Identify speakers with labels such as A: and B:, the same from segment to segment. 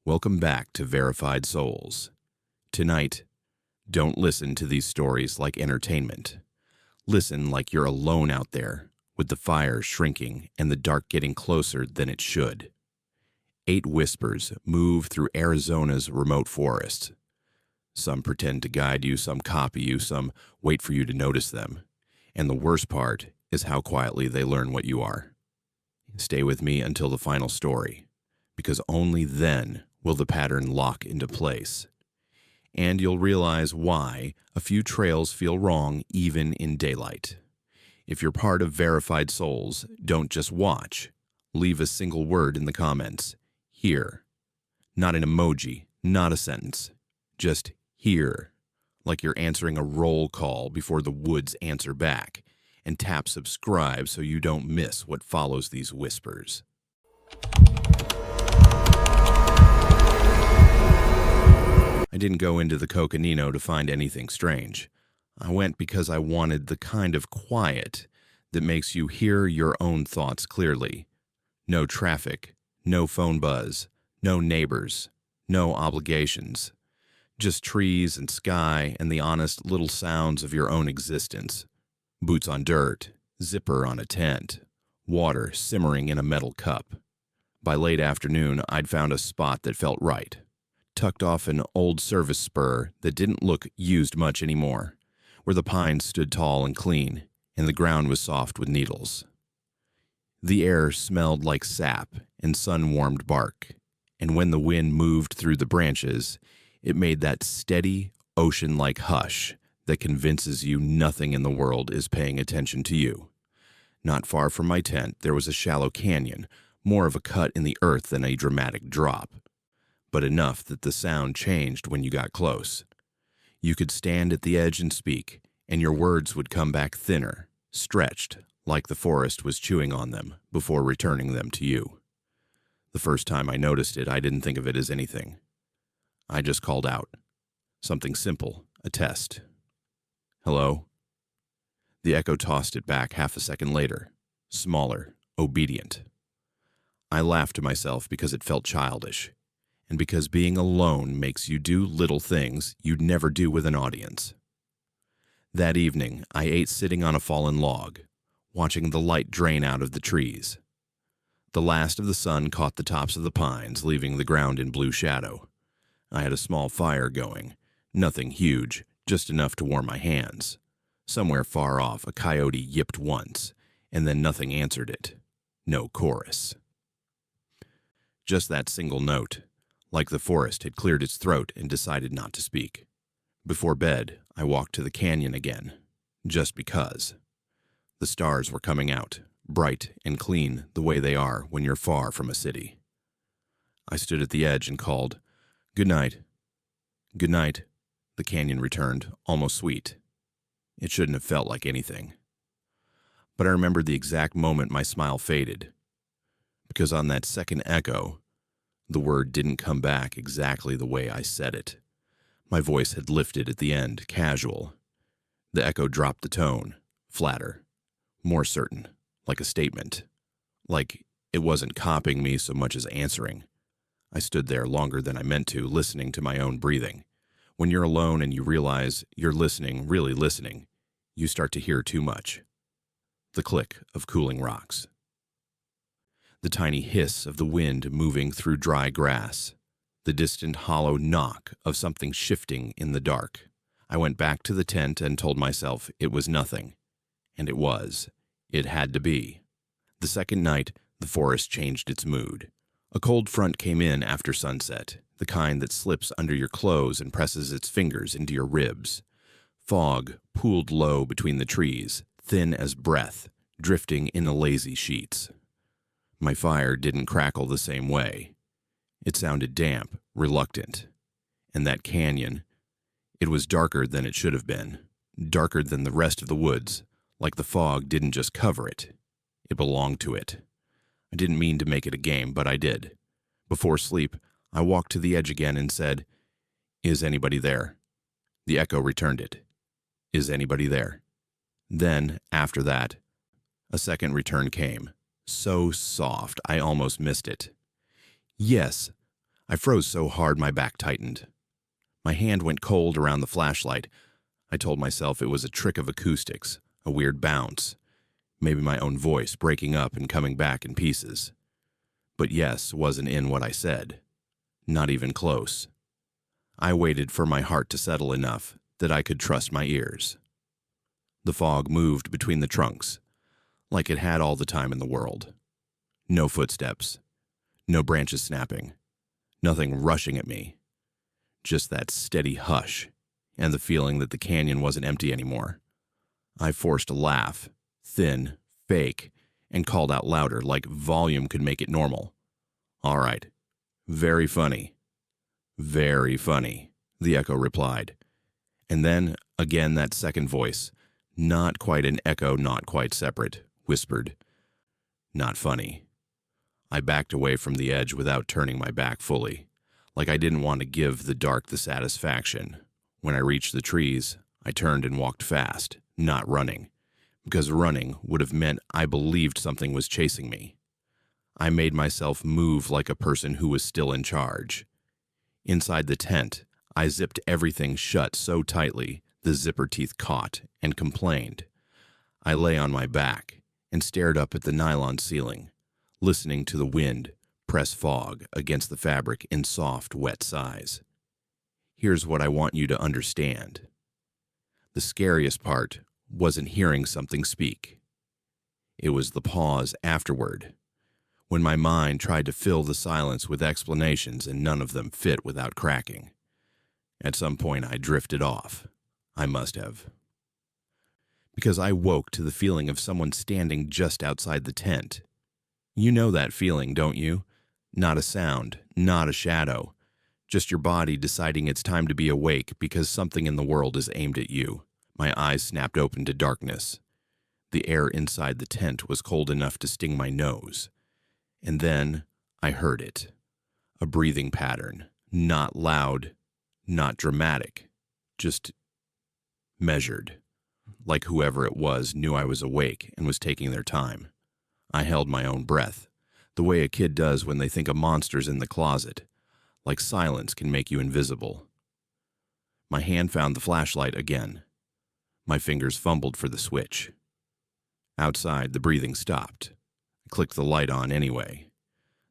A: Welcome back to Verified Souls. Tonight, don't listen to these stories like entertainment. Listen like you're alone out there, with the fire shrinking and the dark getting closer than it should. 8 whispers move through Arizona's remote forests. Some pretend to guide you, some copy you, some wait for you to notice them. And the worst part is how quietly they learn what you are. Stay with me until the final story, because only then will the pattern lock into place. And you'll realize why a few trails feel wrong even in daylight. If you're part of Verified Souls, don't just watch. Leave a single word in the comments. Here. Not an emoji, not a sentence. Just here. Like you're answering a roll call before the woods answer back. And tap subscribe so you don't miss what follows these whispers. I didn't go into the Coconino to find anything strange. I went because I wanted the kind of quiet that makes you hear your own thoughts clearly. No traffic, no phone buzz, no neighbors, no obligations. Just trees and sky and the honest little sounds of your own existence. Boots on dirt, zipper on a tent, water simmering in a metal cup. By late afternoon, I'd found a spot that felt right. Tucked off an old service spur that didn't look used much anymore, where the pines stood tall and clean, and the ground was soft with needles. The air smelled like sap and sun-warmed bark, and when the wind moved through the branches, it made that steady, ocean-like hush that convinces you nothing in the world is paying attention to you. Not far from my tent, there was a shallow canyon, more of a cut in the earth than a dramatic drop, but enough that the sound changed when you got close. You could stand at the edge and speak, and your words would come back thinner, stretched, like the forest was chewing on them before returning them to you. The first time I noticed it, I didn't think of it as anything. I just called out. Something simple, a test. Hello? The echo tossed it back half a second later, smaller, obedient. I laughed to myself because it felt childish, and because being alone makes you do little things you'd never do with an audience. That evening, I ate sitting on a fallen log, watching the light drain out of the trees. The last of the sun caught the tops of the pines, leaving the ground in blue shadow. I had a small fire going, nothing huge, just enough to warm my hands. Somewhere far off, a coyote yipped once, and then nothing answered it. No chorus. Just that single note, like the forest had cleared its throat and decided not to speak. Before bed, I walked to the canyon again, just because. The stars were coming out, bright and clean the way they are when you're far from a city. I stood at the edge and called, "Good night." "Good night," the canyon returned, almost sweet. It shouldn't have felt like anything. But I remembered the exact moment my smile faded, because on that second echo, the word didn't come back exactly the way I said it. My voice had lifted at the end, casual. The echo dropped the tone, flatter, more certain, like a statement. Like it wasn't copying me so much as answering. I stood there longer than I meant to, listening to my own breathing. When you're alone and you realize you're listening, really listening, you start to hear too much. The click of cooling rocks. The tiny hiss of the wind moving through dry grass. The distant hollow knock of something shifting in the dark. I went back to the tent and told myself it was nothing. And it was. It had to be. The second night, the forest changed its mood. A cold front came in after sunset, the kind that slips under your clothes and presses its fingers into your ribs. Fog pooled low between the trees, thin as breath, drifting in lazy sheets. My fire didn't crackle the same way. It sounded damp, reluctant. And that canyon, it was darker than it should have been, darker than the rest of the woods, like the fog didn't just cover it. It belonged to it. I didn't mean to make it a game, but I did. Before sleep, I walked to the edge again and said, "Is anybody there?" The echo returned it. "Is anybody there?" Then, after that, a second return came, so soft I almost missed it. "Yes, I froze so hard my back tightened. My hand went cold around the flashlight. I told myself it was a trick of acoustics, a weird bounce, maybe my own voice breaking up and coming back in pieces. But yes wasn't in what I said. Not even close. I waited for my heart to settle enough that I could trust my ears. The fog moved between the trunks, like it had all the time in the world. No footsteps, no branches snapping, nothing rushing at me. Just that steady hush and the feeling that the canyon wasn't empty anymore. I forced a laugh, thin, fake, and called out louder like volume could make it normal. "All right. Very funny." "Very funny," the echo replied. And then, again that second voice, not quite an echo, not quite separate, whispered, "Not funny." I backed away from the edge without turning my back fully, like I didn't want to give the dark the satisfaction. When I reached the trees, I turned and walked fast, not running, because running would have meant I believed something was chasing me. I made myself move like a person who was still in charge. Inside the tent, I zipped everything shut so tightly the zipper teeth caught and complained. I lay on my back and stared up at the nylon ceiling, listening to the wind press fog against the fabric in soft, wet sighs. Here's what I want you to understand. The scariest part wasn't hearing something speak. It was the pause afterward, when my mind tried to fill the silence with explanations and none of them fit without cracking. At some point I drifted off. I must have. Because I woke to the feeling of someone standing just outside the tent. You know that feeling, don't you? Not a sound, not a shadow. Just your body deciding it's time to be awake because something in the world is aimed at you. My eyes snapped open to darkness. The air inside the tent was cold enough to sting my nose. And then I heard it. A breathing pattern. Not loud, not dramatic. Just measured. Like whoever it was knew I was awake and was taking their time. I held my own breath, the way a kid does when they think a monster's in the closet. Like silence can make you invisible. My hand found the flashlight again. My fingers fumbled for the switch. Outside, the breathing stopped. I clicked the light on anyway.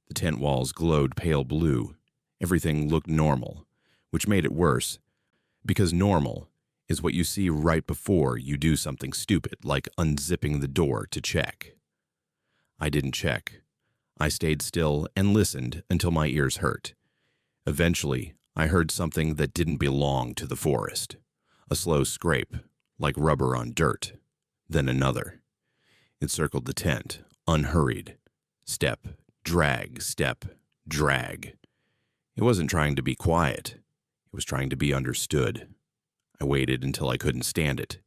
A: The tent walls glowed pale blue. Everything looked normal, which made it worse, because normal is what you see right before you do something stupid, like unzipping the door to check. I didn't check. I stayed still and listened until my ears hurt. Eventually, I heard something that didn't belong to the forest. A slow scrape, like rubber on dirt. Then another. It circled the tent, unhurried. Step, drag, step, drag. It wasn't trying to be quiet. It was trying to be understood. I waited until I couldn't stand it.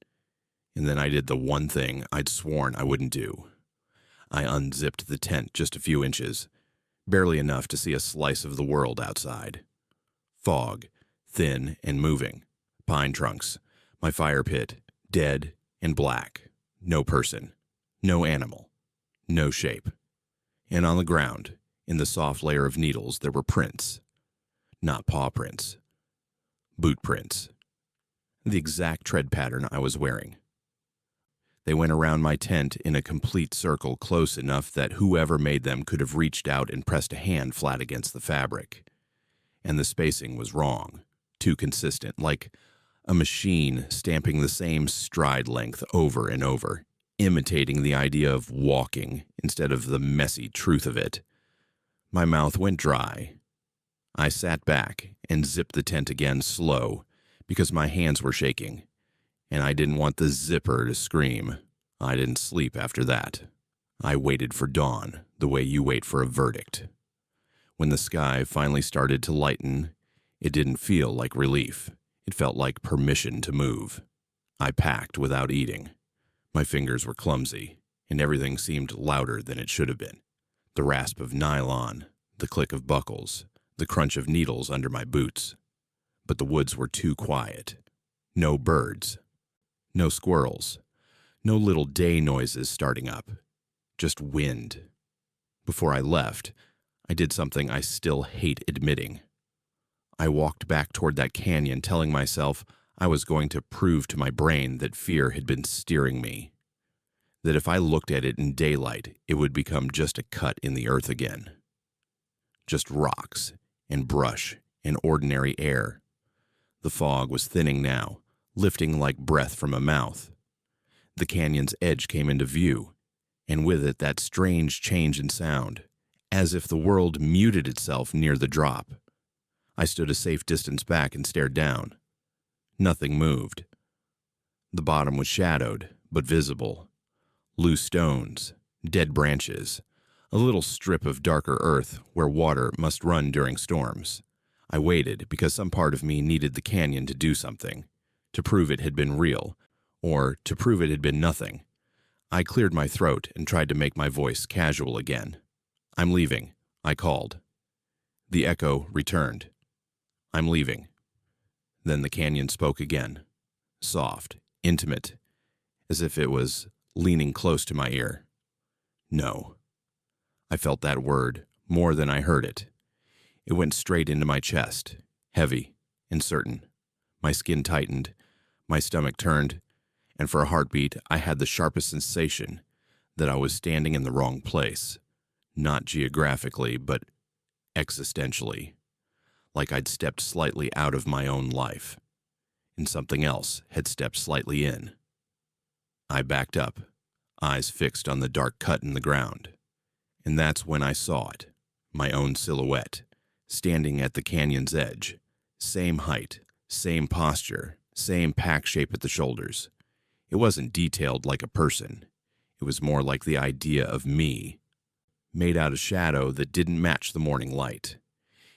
A: And then I did the one thing I'd sworn I wouldn't do. I unzipped the tent just a few inches, barely enough to see a slice of the world outside. Fog, thin and moving. Pine trunks. My fire pit, dead and black. No person. No animal. No shape. And on the ground, in the soft layer of needles, there were prints. Not paw prints. Boot prints. The exact tread pattern I was wearing. They went around my tent in a complete circle close enough that whoever made them could have reached out and pressed a hand flat against the fabric. And the spacing was wrong, too consistent, like a machine stamping the same stride length over and over, imitating the idea of walking instead of the messy truth of it. My mouth went dry. I sat back and zipped the tent again slow because my hands were shaking. And I didn't want the zipper to scream. I didn't sleep after that. I waited for dawn, the way you wait for a verdict. When the sky finally started to lighten, it didn't feel like relief. It felt like permission to move. I packed without eating. My fingers were clumsy, and everything seemed louder than it should have been. The rasp of nylon, the click of buckles, the crunch of needles under my boots. But the woods were too quiet. No birds. No squirrels. No little day noises starting up. Just wind. Before I left, I did something I still hate admitting. I walked back toward that canyon, telling myself I was going to prove to my brain that fear had been steering me. That if I looked at it in daylight, it would become just a cut in the earth again. Just rocks and brush and ordinary air. The fog was thinning now, lifting like breath from a mouth. The canyon's edge came into view, and with it that strange change in sound, as if the world muted itself near the drop. I stood a safe distance back and stared down. Nothing moved. The bottom was shadowed, but visible. Loose stones, dead branches, a little strip of darker earth where water must run during storms. I waited because some part of me needed the canyon to do something, to prove it had been real, or to prove it had been nothing. I cleared my throat and tried to make my voice casual again. "I'm leaving," I called. The echo returned. "I'm leaving." Then the canyon spoke again, soft, intimate, as if it was leaning close to my ear. "No." I felt that word more than I heard it. It went straight into my chest, heavy and certain. My skin tightened, my stomach turned, and for a heartbeat I had the sharpest sensation that I was standing in the wrong place, not geographically, but existentially, like I'd stepped slightly out of my own life, and something else had stepped slightly in. I backed up, eyes fixed on the dark cut in the ground, and that's when I saw it, my own silhouette, standing at the canyon's edge, same height, same posture, same pack shape at the shoulders. It wasn't detailed like a person. It was more like the idea of me, made out of shadow that didn't match the morning light.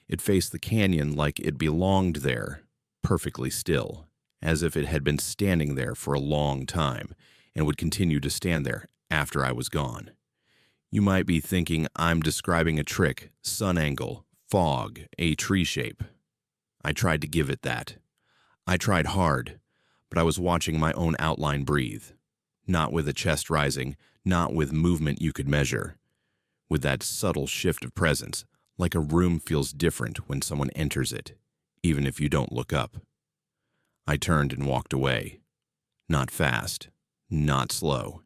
A: It faced the canyon like it belonged there, perfectly still, as if it had been standing there for a long time and would continue to stand there after I was gone. You might be thinking I'm describing a trick, sun angle, fog, a tree shape. I tried to give it that. I tried hard, but I was watching my own outline breathe, not with a chest rising, not with movement you could measure, with that subtle shift of presence, like a room feels different when someone enters it, even if you don't look up. I turned and walked away, not fast, not slow,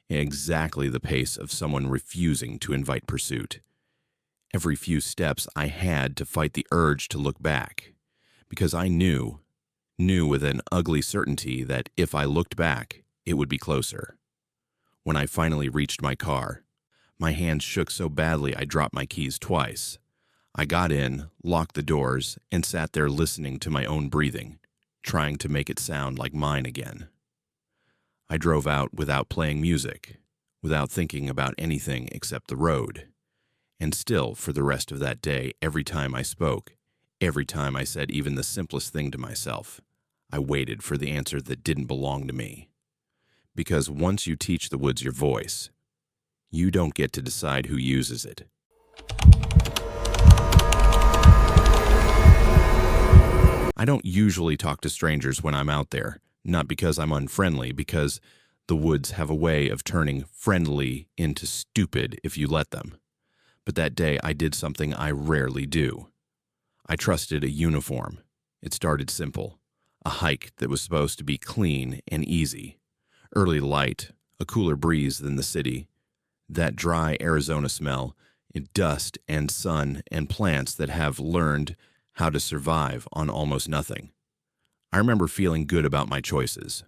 A: exactly the pace of someone refusing to invite pursuit. Every few steps I had to fight the urge to look back, because I knew with an ugly certainty that if I looked back, it would be closer. When I finally reached my car, my hands shook so badly I dropped my keys twice. I got in, locked the doors, and sat there listening to my own breathing, trying to make it sound like mine again. I drove out without playing music, without thinking about anything except the road. And still, for the rest of that day, every time I spoke, every time I said even the simplest thing to myself, I waited for the answer that didn't belong to me. Because once you teach the woods your voice, you don't get to decide who uses it. I don't usually talk to strangers when I'm out there, not because I'm unfriendly, because the woods have a way of turning friendly into stupid if you let them. But that day I did something I rarely do. I trusted a uniform. It started simple. A hike that was supposed to be clean and easy. Early light, a cooler breeze than the city. That dry Arizona smell, dust and sun and plants that have learned how to survive on almost nothing. I remember feeling good about my choices.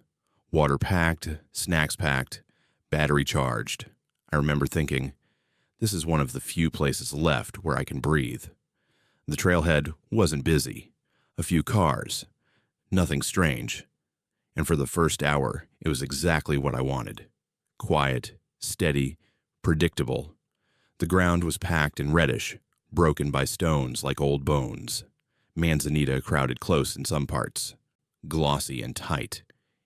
A: Water packed, snacks packed, battery charged. I remember thinking, this is one of the few places left where I can breathe. The trailhead wasn't busy. A few cars. Nothing strange. And for the first hour, it was exactly what I wanted. Quiet, steady, predictable. The ground was packed and reddish, broken by stones like old bones. Manzanita crowded close in some parts. Glossy and tight.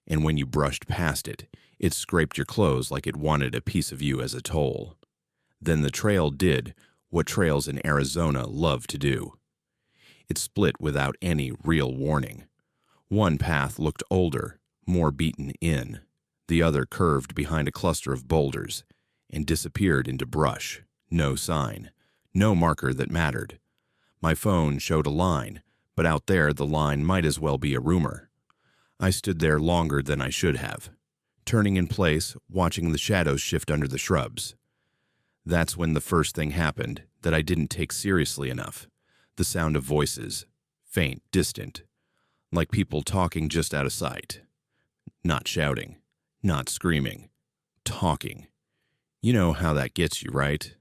A: And when you brushed past it, it scraped your clothes like it wanted a piece of you as a toll. Then the trail did what trails in Arizona love to do. It split without any real warning. One path looked older, more beaten in. The other curved behind a cluster of boulders and disappeared into brush. No sign. No marker that mattered. My phone showed a line, but out there the line might as well be a rumor. I stood there longer than I should have, turning in place, watching the shadows shift under the shrubs. That's when the first thing happened that I didn't take seriously enough. The sound of voices, faint, distant, like people talking just out of sight. Not shouting, not screaming, talking. You know how that gets you, right?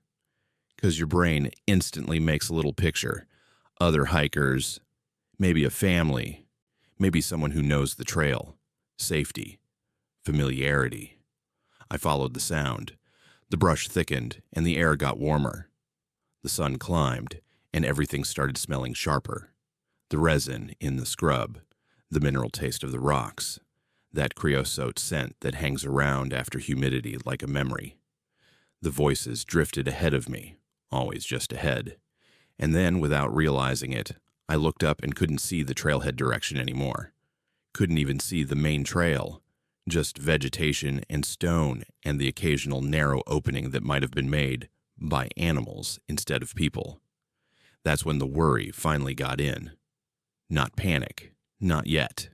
A: Because your brain instantly makes a little picture. Other hikers, maybe a family, maybe someone who knows the trail. Safety, familiarity. I followed the sound. The brush thickened and the air got warmer. The sun climbed and everything started smelling sharper. The resin in the scrub, the mineral taste of the rocks, that creosote scent that hangs around after humidity like a memory. The voices drifted ahead of me, always just ahead. And then, without realizing it, I looked up and couldn't see the trailhead direction anymore. Couldn't even see the main trail, just vegetation and stone and the occasional narrow opening that might have been made by animals instead of people. That's when the worry finally got in. Not panic, not yet.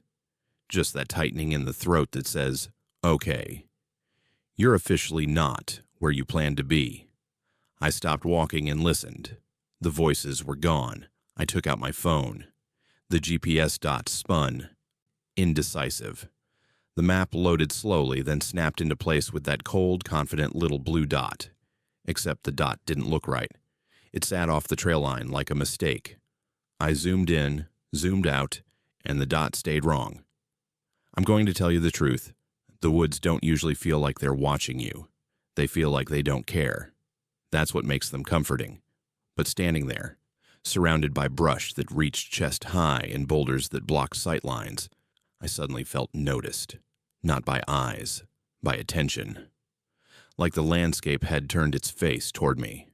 A: Just that tightening in the throat that says, okay, you're officially not where you planned to be. I stopped walking and listened. The voices were gone. I took out my phone. The GPS dots spun. Indecisive. The map loaded slowly, then snapped into place with that cold, confident little blue dot. Except the dot didn't look right. It sat off the trail line like a mistake. I zoomed in, zoomed out, and the dot stayed wrong. I'm going to tell you the truth. The woods don't usually feel like they're watching you. They feel like they don't care. That's what makes them comforting. But standing there, surrounded by brush that reached chest high and boulders that blocked sight lines, I suddenly felt noticed. Not by eyes, by attention. Like the landscape had turned its face toward me.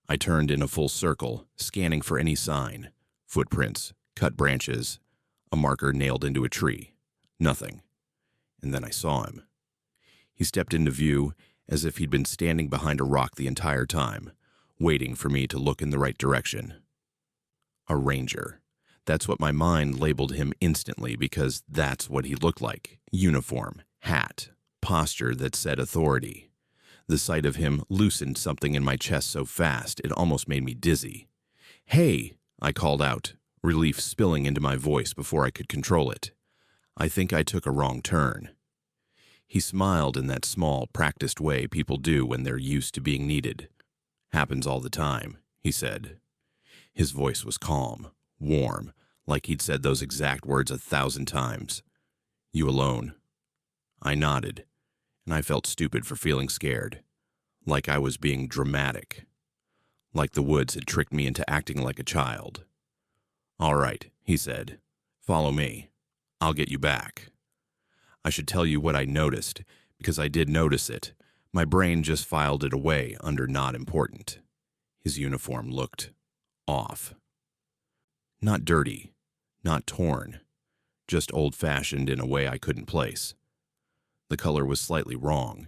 A: I turned in a full circle, scanning for any sign. Footprints, cut branches, a marker nailed into a tree. Nothing. And then I saw him. He stepped into view as if he'd been standing behind a rock the entire time, waiting for me to look in the right direction. A ranger. That's what my mind labeled him instantly because that's what he looked like. Uniform, hat, posture that said authority. The sight of him loosened something in my chest so fast it almost made me dizzy. "Hey!" I called out, relief spilling into my voice before I could control it. I think I took a wrong turn. He smiled in that small, practiced way people do when they're used to being needed. "Happens all the time," he said. His voice was calm, warm, like he'd said those exact words 1,000 times. "You alone?" I nodded, and I felt stupid for feeling scared. Like I was being dramatic. Like the woods had tricked me into acting like a child. "All right," he said. "Follow me. I'll get you back." I should tell you what I noticed, because I did notice it. My brain just filed it away under not important. His uniform looked off. Not dirty, not torn, just old-fashioned in a way I couldn't place. The color was slightly wrong.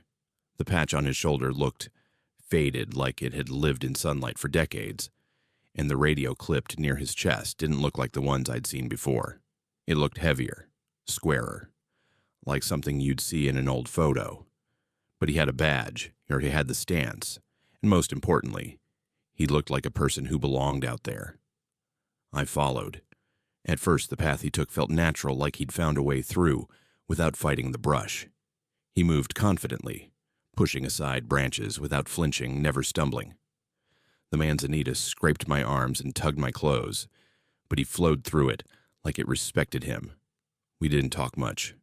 A: The patch on his shoulder looked faded like it had lived in sunlight for decades, and the radio clipped near his chest didn't look like the ones I'd seen before. It looked heavier, squarer, like something you'd see in an old photo. But he had a badge, or he had the stance, and most importantly, he looked like a person who belonged out there. I followed. At first, the path he took felt natural, like he'd found a way through, without fighting the brush. He moved confidently, pushing aside branches without flinching, never stumbling. The manzanita scraped my arms and tugged my clothes, but he flowed through it like it respected him. We didn't talk much.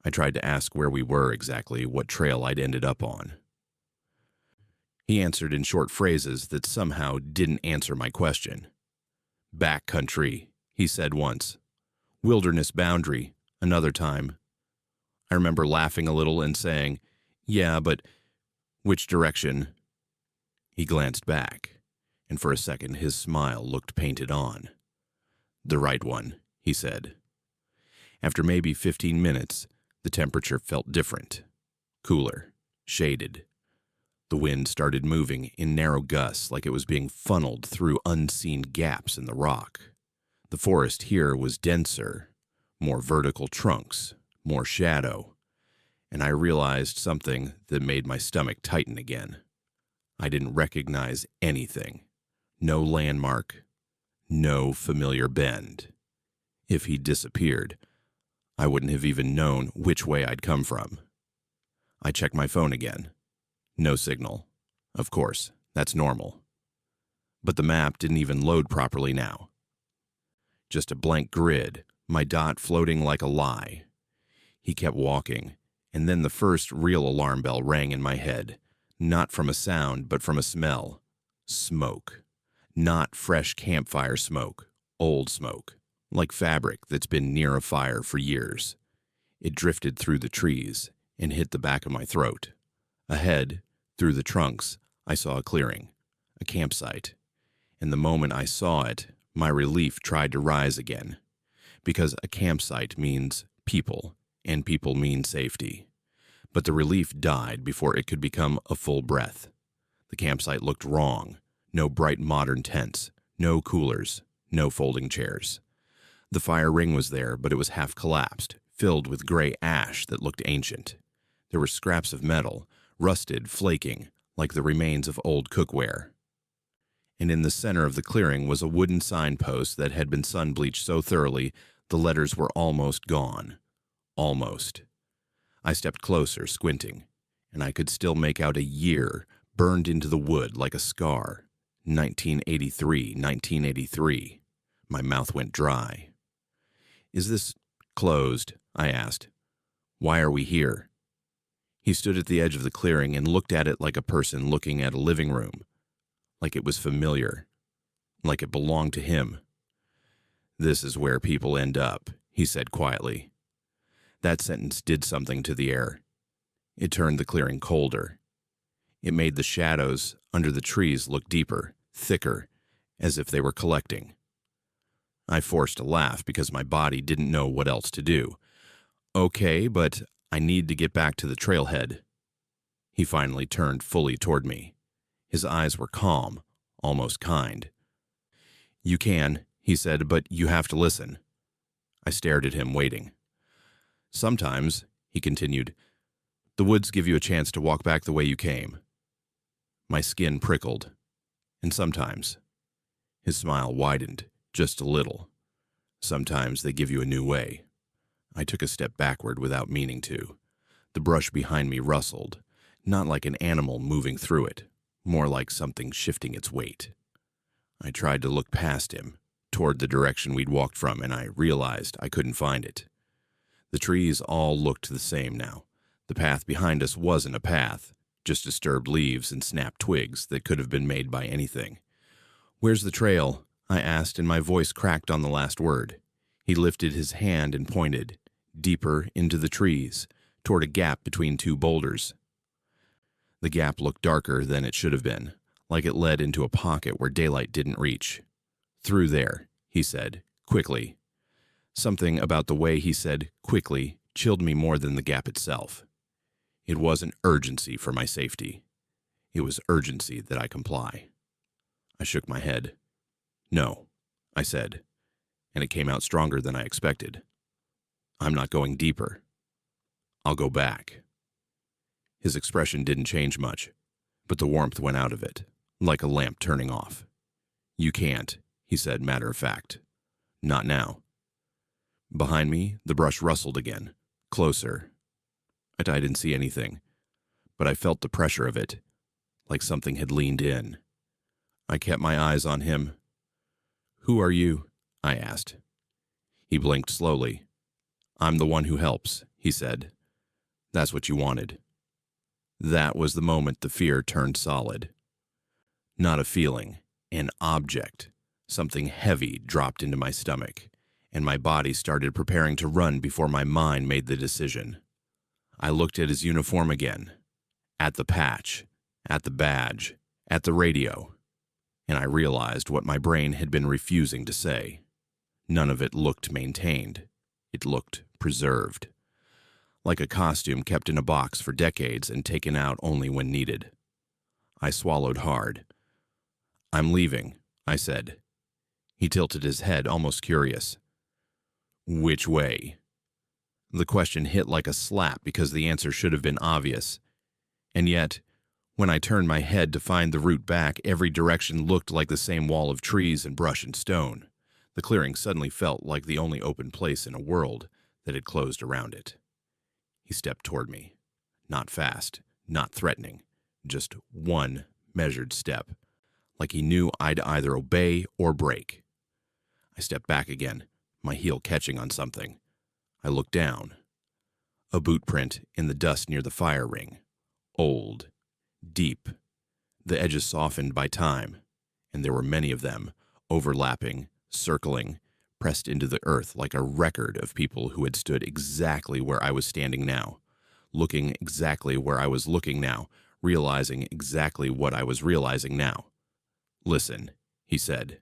A: I tried to ask where we were exactly, what trail I'd ended up on. He answered in short phrases that somehow didn't answer my question. "Back country," he said once. "Wilderness boundary," another time. I remember laughing a little and saying, "Yeah, but which direction?" He glanced back, and for a second his smile looked painted on. "The right one," he said. After maybe 15 minutes, the temperature felt different, cooler, shaded. The wind started moving in narrow gusts like it was being funneled through unseen gaps in the rock. The forest here was denser, more vertical trunks, more shadow, and I realized something that made my stomach tighten again. I didn't recognize anything. No landmark, no familiar bend. If he'd disappeared, I wouldn't have even known which way I'd come from. I checked my phone again. No signal. Of course, that's normal. But the map didn't even load properly now. Just a blank grid, my dot floating like a lie. He kept walking, and then the first real alarm bell rang in my head, not from a sound, but from a smell. Smoke. Not fresh campfire smoke, old smoke, like fabric that's been near a fire for years. It drifted through the trees and hit the back of my throat. Ahead, through the trunks, I saw a clearing, a campsite. And the moment I saw it, my relief tried to rise again. Because a campsite means people, and people mean safety. But the relief died before it could become a full breath. The campsite looked wrong. No bright modern tents, no coolers, no folding chairs. The fire ring was there, but it was half collapsed, filled with gray ash that looked ancient. There were scraps of metal, rusted, flaking, like the remains of old cookware. And in the center of the clearing was a wooden signpost that had been sun-bleached so thoroughly the letters were almost gone. Almost. I stepped closer, squinting, and I could still make out a year burned into the wood like a scar. 1983, 1983. My mouth went dry. "Is this closed?" I asked. "Why are we here?" He stood at the edge of the clearing and looked at it like a person looking at a living room, like it was familiar, like it belonged to him. "This is where people end up," he said quietly. That sentence did something to the air. It turned the clearing colder. It made the shadows under the trees look deeper, thicker, as if they were collecting. I forced a laugh because my body didn't know what else to do. "Okay, but I need to get back to the trailhead." He finally turned fully toward me. His eyes were calm, almost kind. "You can," he said, "but you have to listen." I stared at him, waiting. "Sometimes," he continued, "the woods give you a chance to walk back the way you came." My skin prickled. "And sometimes," his smile widened just a little, "sometimes they give you a new way." I took a step backward without meaning to. The brush behind me rustled, not like an animal moving through it, more like something shifting its weight. I tried to look past him, toward the direction we'd walked from, and I realized I couldn't find it. The trees all looked the same now. The path behind us wasn't a path, just disturbed leaves and snapped twigs that could have been made by anything. "Where's the trail?" I asked, and my voice cracked on the last word. He lifted his hand and pointed, deeper into the trees, toward a gap between two boulders. The gap looked darker than it should have been, like it led into a pocket where daylight didn't reach. "Through there," he said, quickly. Something about the way he said quickly chilled me more than the gap itself. It wasn't urgency for my safety. It was urgency that I comply. I shook my head. "No," I said, and it came out stronger than I expected. "I'm not going deeper. I'll go back." His expression didn't change much, but the warmth went out of it, like a lamp turning off. "You can't," he said, matter of fact. "Not now." Behind me, the brush rustled again, closer. I didn't see anything, but I felt the pressure of it, like something had leaned in. I kept my eyes on him. "Who are you?" I asked. He blinked slowly. "I'm the one who helps," he said. "That's what you wanted." That was the moment the fear turned solid. Not a feeling, an object. Something heavy dropped into my stomach, and my body started preparing to run before my mind made the decision. I looked at his uniform again, at the patch, at the badge, at the radio, and I realized what my brain had been refusing to say. None of it looked maintained. It looked preserved. Like a costume kept in a box for decades and taken out only when needed. I swallowed hard. "I'm leaving," I said. He tilted his head, almost curious. "Which way?" The question hit like a slap because the answer should have been obvious. And yet, when I turned my head to find the route back, every direction looked like the same wall of trees and brush and stone. The clearing suddenly felt like the only open place in a world that had closed around it. He stepped toward me. Not fast, not threatening, just one measured step, like he knew I'd either obey or break. I stepped back again, my heel catching on something. I looked down. A boot print in the dust near the fire ring. Old. Deep. The edges softened by time, and there were many of them, overlapping, circling, pressed into the earth like a record of people who had stood exactly where I was standing now, looking exactly where I was looking now, realizing exactly what I was realizing now. "Listen," he said,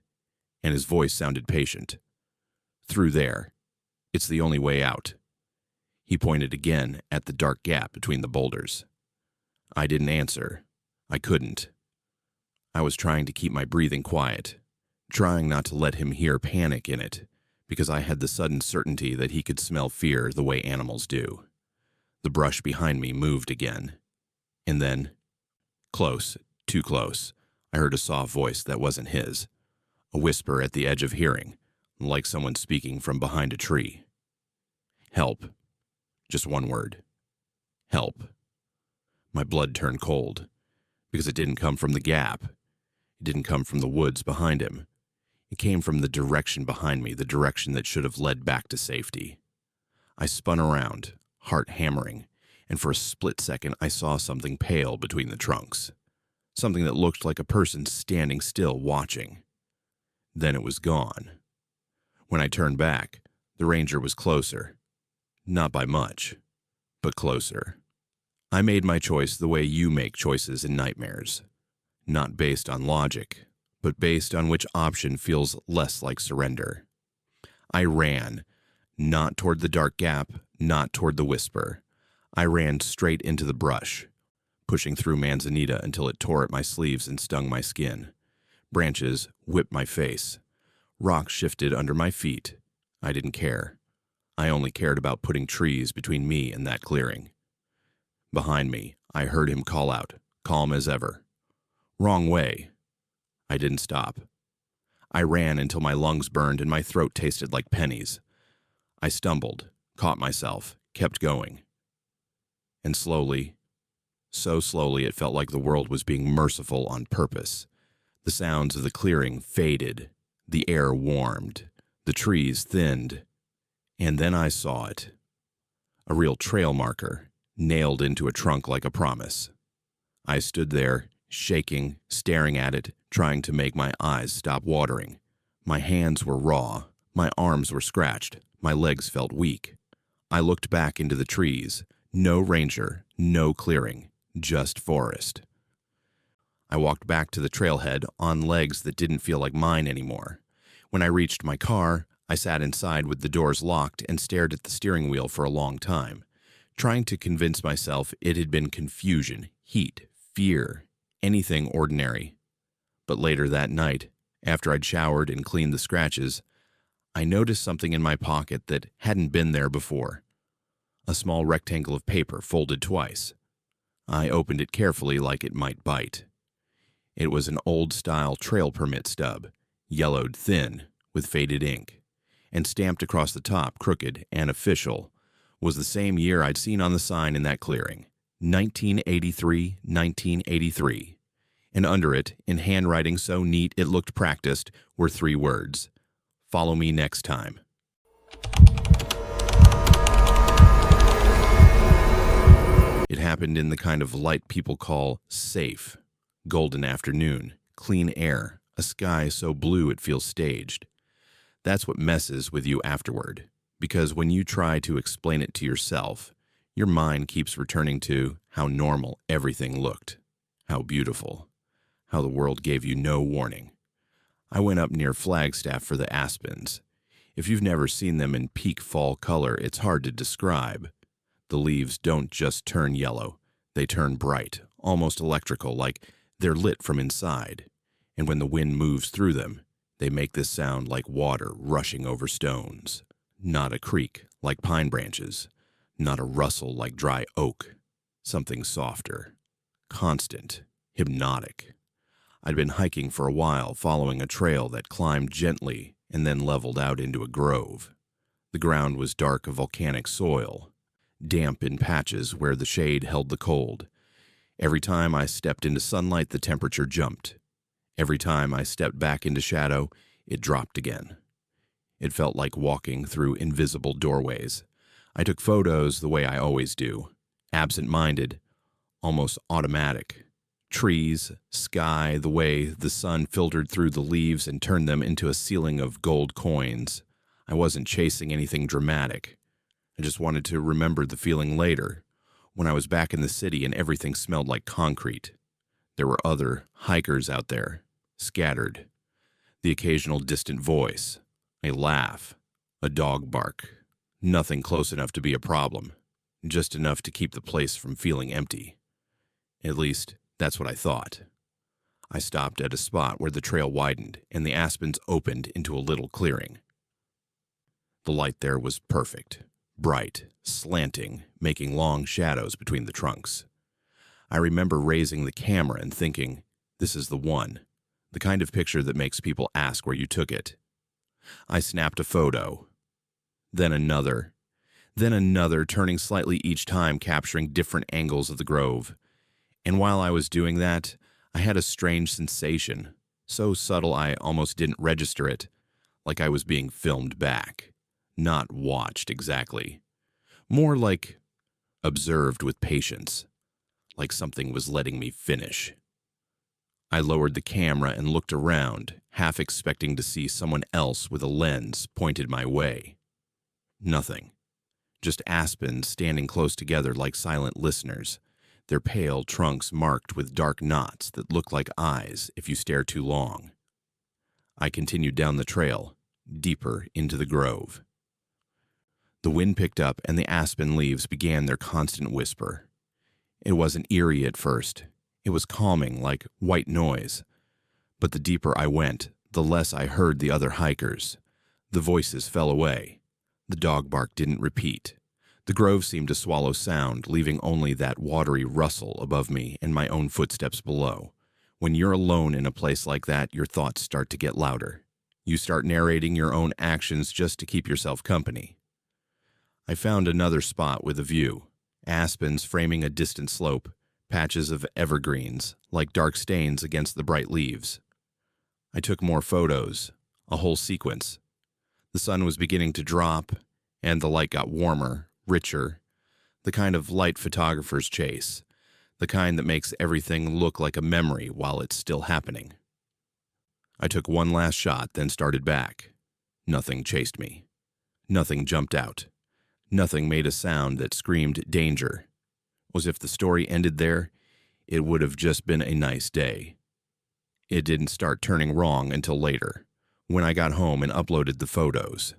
A: and his voice sounded patient. "Through there. It's the only way out." He pointed again at the dark gap between the boulders. I didn't answer. I couldn't. I was trying to keep my breathing quiet, trying not to let him hear panic in it, because I had the sudden certainty that he could smell fear the way animals do. The brush behind me moved again. And then, close, too close, I heard a soft voice that wasn't his, a whisper at the edge of hearing, like someone speaking from behind a tree. "Help." Just one word. "Help." My blood turned cold, because it didn't come from the gap. It didn't come from the woods behind him. It came from the direction behind me, the direction that should have led back to safety. I spun around, heart hammering, and for a split second I saw something pale between the trunks. Something that looked like a person standing still watching. Then it was gone. When I turned back, the ranger was closer. Not by much, but closer. I made my choice the way you make choices in nightmares. Not based on logic, but based on which option feels less like surrender. I ran, not toward the dark gap, not toward the whisper. I ran straight into the brush, pushing through manzanita until it tore at my sleeves and stung my skin. Branches whipped my face. Rocks shifted under my feet. I didn't care. I only cared about putting trees between me and that clearing. Behind me, I heard him call out, calm as ever. "Wrong way." I didn't stop. I ran until my lungs burned and my throat tasted like pennies. I stumbled, caught myself, kept going. And slowly, so slowly it felt like the world was being merciful on purpose. The sounds of the clearing faded. The air warmed. The trees thinned. And then I saw it. A real trail marker, nailed into a trunk like a promise. I stood there, shaking, staring at it, trying to make my eyes stop watering. My hands were raw. My arms were scratched. My legs felt weak. I looked back into the trees. No ranger, no clearing, just forest. I walked back to the trailhead on legs that didn't feel like mine anymore. When I reached my car, I sat inside with the doors locked and stared at the steering wheel for a long time, trying to convince myself it had been confusion, heat, fear, anything ordinary. But later that night, after I'd showered and cleaned the scratches, I noticed something in my pocket that hadn't been there before. A small rectangle of paper folded twice. I opened it carefully like it might bite. It was an old-style trail permit stub, yellowed thin with faded ink, and stamped across the top, crooked and official, was the same year I'd seen on the sign in that clearing, 1983, 1983. And under it, in handwriting so neat it looked practiced, were 3 words: "Follow me next time." It happened in the kind of light people call safe. Golden afternoon, clean air, a sky so blue it feels staged. That's what messes with you afterward, because when you try to explain it to yourself, your mind keeps returning to how normal everything looked, how beautiful, how the world gave you no warning. I went up near Flagstaff for the aspens. If you've never seen them in peak fall color, it's hard to describe. The leaves don't just turn yellow, they turn bright, almost electrical, like They're lit from inside, and when the wind moves through them, they make this sound like water rushing over stones. Not a creak like pine branches, not a rustle like dry oak. Something softer, constant, hypnotic. I'd been hiking for a while, following a trail that climbed gently and then leveled out into a grove. The ground was dark volcanic soil, damp in patches where the shade held the cold. Every time I stepped into sunlight, the temperature jumped. Every time I stepped back into shadow, it dropped again. It felt like walking through invisible doorways. I took photos the way I always do, absent-minded, almost automatic. Trees, sky, the way the sun filtered through the leaves and turned them into a ceiling of gold coins. I wasn't chasing anything dramatic. I just wanted to remember the feeling later, when I was back in the city and everything smelled like concrete. There were other hikers out there, scattered. The occasional distant voice, a laugh, a dog bark. Nothing close enough to be a problem, just enough to keep the place from feeling empty. At least, that's what I thought. I stopped at a spot where the trail widened and the aspens opened into a little clearing. The light there was perfect, bright, slanting, making long shadows between the trunks. I remember raising the camera and thinking, this is the one, the kind of picture that makes people ask where you took it. I snapped a photo, then another, turning slightly each time, capturing different angles of the grove. And while I was doing that, I had a strange sensation, so subtle I almost didn't register it, like I was being filmed back. Not watched exactly. More like observed with patience, like something was letting me finish. I lowered the camera and looked around, half expecting to see someone else with a lens pointed my way. Nothing. Just aspens standing close together like silent listeners, their pale trunks marked with dark knots that look like eyes if you stare too long. I continued down the trail, deeper into the grove. The wind picked up and the aspen leaves began their constant whisper. It wasn't eerie at first. It was calming, like white noise. But the deeper I went, the less I heard the other hikers. The voices fell away. The dog bark didn't repeat. The grove seemed to swallow sound, leaving only that watery rustle above me and my own footsteps below. When you're alone in a place like that, your thoughts start to get louder. You start narrating your own actions just to keep yourself company. I found another spot with a view, aspens framing a distant slope, patches of evergreens, like dark stains against the bright leaves. I took more photos, a whole sequence. The sun was beginning to drop, and the light got warmer, richer, the kind of light photographers chase, the kind that makes everything look like a memory while it's still happening. I took one last shot, then started back. Nothing chased me. Nothing jumped out. Nothing made a sound that screamed danger. As if the story ended there, it would have just been a nice day. It didn't start turning wrong until later, when I got home and uploaded the photos.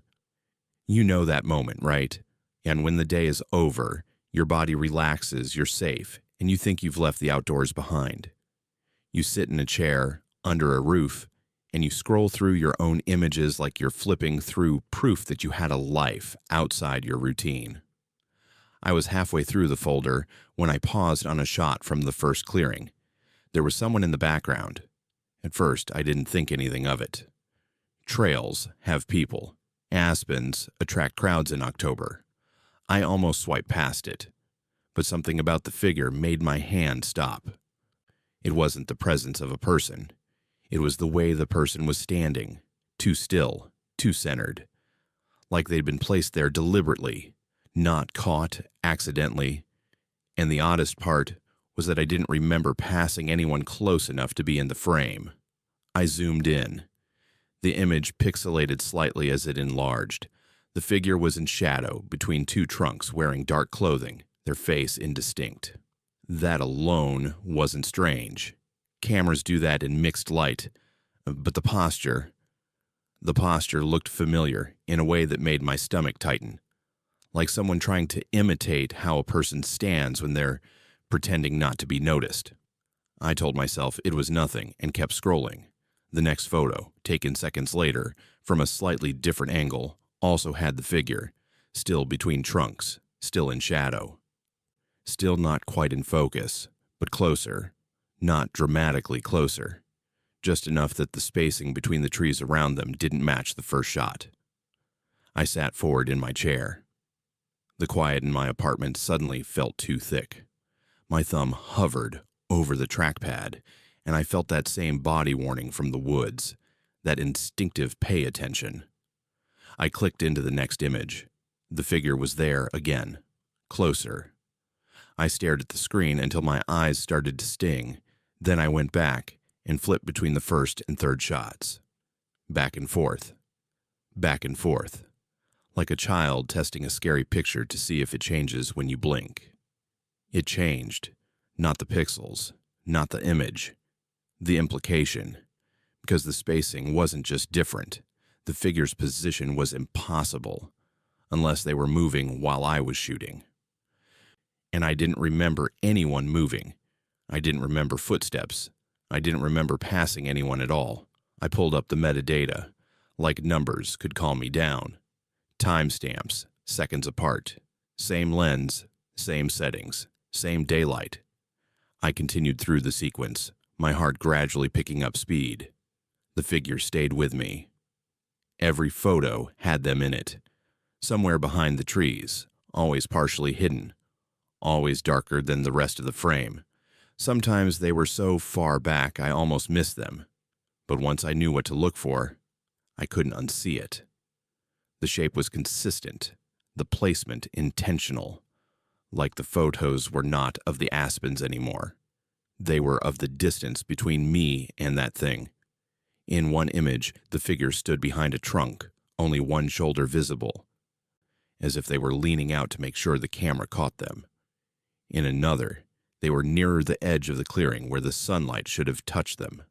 A: You know that moment, right? And when the day is over, your body relaxes, you're safe, and you think you've left the outdoors behind. You sit in a chair, under a roof, and you scroll through your own images like you're flipping through proof that you had a life outside your routine. I was halfway through the folder when I paused on a shot from the first clearing. There was someone in the background. At first, I didn't think anything of it. Trails have people. Aspens attract crowds in October. I almost swiped past it, but something about the figure made my hand stop. It wasn't the presence of a person. It was the way the person was standing, too still, too centered, like they'd been placed there deliberately, not caught accidentally. And the oddest part was that I didn't remember passing anyone close enough to be in the frame. I zoomed in. The image pixelated slightly as it enlarged. The figure was in shadow between two trunks wearing dark clothing, their face indistinct. That alone wasn't strange. Cameras do that in mixed light, but the posture looked familiar in a way that made my stomach tighten, like someone trying to imitate how a person stands when they're pretending not to be noticed. I told myself it was nothing and kept scrolling. The next photo, taken seconds later, from a slightly different angle, also had the figure, still between trunks, still in shadow. Still not quite in focus, but closer. Not dramatically closer. Just enough that the spacing between the trees around them didn't match the first shot. I sat forward in my chair. The quiet in my apartment suddenly felt too thick. My thumb hovered over the trackpad, and I felt that same body warning from the woods, that instinctive pay attention. I clicked into the next image. The figure was there again, closer. I stared at the screen until my eyes started to sting. Then I went back and flipped between the first and third shots. Back and forth. Back and forth. Like a child testing a scary picture to see if it changes when you blink. It changed. Not the pixels. Not the image. The implication. Because the spacing wasn't just different. The figure's position was impossible. Unless they were moving while I was shooting. And I didn't remember anyone moving. I didn't remember footsteps. I didn't remember passing anyone at all. I pulled up the metadata. Like numbers could calm me down. Timestamps, seconds apart. Same lens, same settings, same daylight. I continued through the sequence, my heart gradually picking up speed. The figure stayed with me. Every photo had them in it. Somewhere behind the trees, always partially hidden. Always darker than the rest of the frame. Sometimes they were so far back I almost missed them. But once I knew what to look for, I couldn't unsee it. The shape was consistent, the placement intentional. Like the photos were not of the aspens anymore. They were of the distance between me and that thing. In one image, the figure stood behind a trunk, only one shoulder visible, as if they were leaning out to make sure the camera caught them. In another, they were nearer the edge of the clearing where the sunlight should have touched them,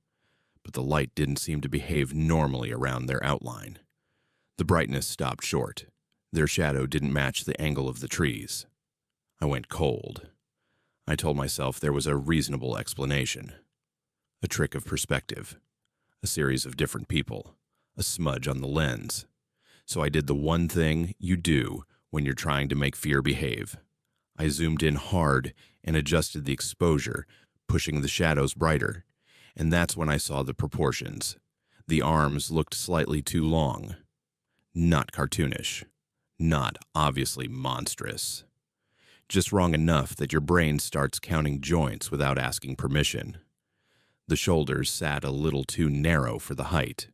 A: but the light didn't seem to behave normally around their outline. The brightness stopped short. Their shadow didn't match the angle of the trees. I went cold. I told myself there was a reasonable explanation. A trick of perspective. A series of different people. A smudge on the lens. So I did the one thing you do when you're trying to make fear behave. I zoomed in hard and adjusted the exposure, pushing the shadows brighter. And that's when I saw the proportions. The arms looked slightly too long. Not cartoonish. Not obviously monstrous. Just wrong enough that your brain starts counting joints without asking permission. The shoulders sat a little too narrow for the height.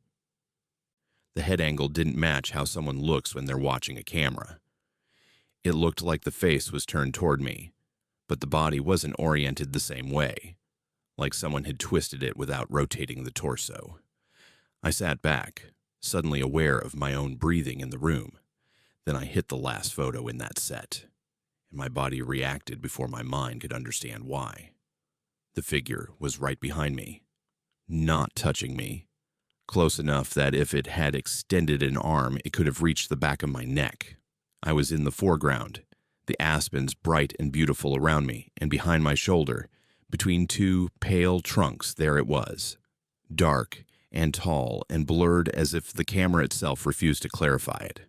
A: The head angle didn't match how someone looks when they're watching a camera. It looked like the face was turned toward me, but the body wasn't oriented the same way, like someone had twisted it without rotating the torso. I sat back, suddenly aware of my own breathing in the room. Then I hit the last photo in that set, and my body reacted before my mind could understand why. The figure was right behind me, not touching me, close enough that if it had extended an arm, it could have reached the back of my neck. I was in the foreground, the aspens bright and beautiful around me, and behind my shoulder, between two pale trunks, there it was, dark and tall and blurred as if the camera itself refused to clarify it.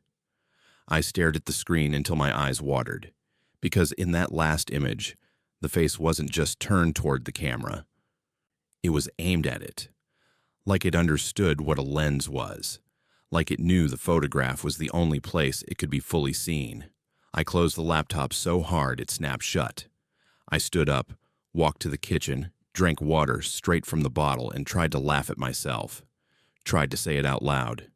A: I stared at the screen until my eyes watered, because in that last image, the face wasn't just turned toward the camera. It was aimed at it, like it understood what a lens was, like it knew the photograph was the only place it could be fully seen. I closed the laptop so hard it snapped shut. I stood up, walked to the kitchen, drank water straight from the bottle, and tried to laugh at myself. Tried to say it out loud.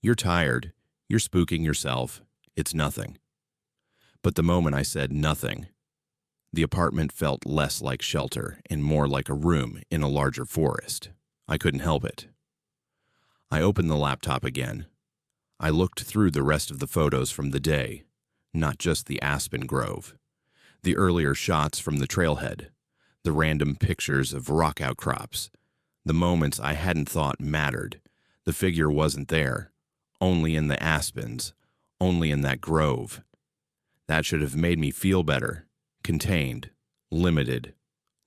A: You're tired. You're spooking yourself. It's nothing. But the moment I said nothing, the apartment felt less like shelter and more like a room in a larger forest. I couldn't help it. I opened the laptop again. I looked through the rest of the photos from the day, not just the aspen grove, the earlier shots from the trailhead, the random pictures of rock outcrops, the moments I hadn't thought mattered. The figure wasn't there, only in the aspens, only in that grove. That should have made me feel better, contained, limited,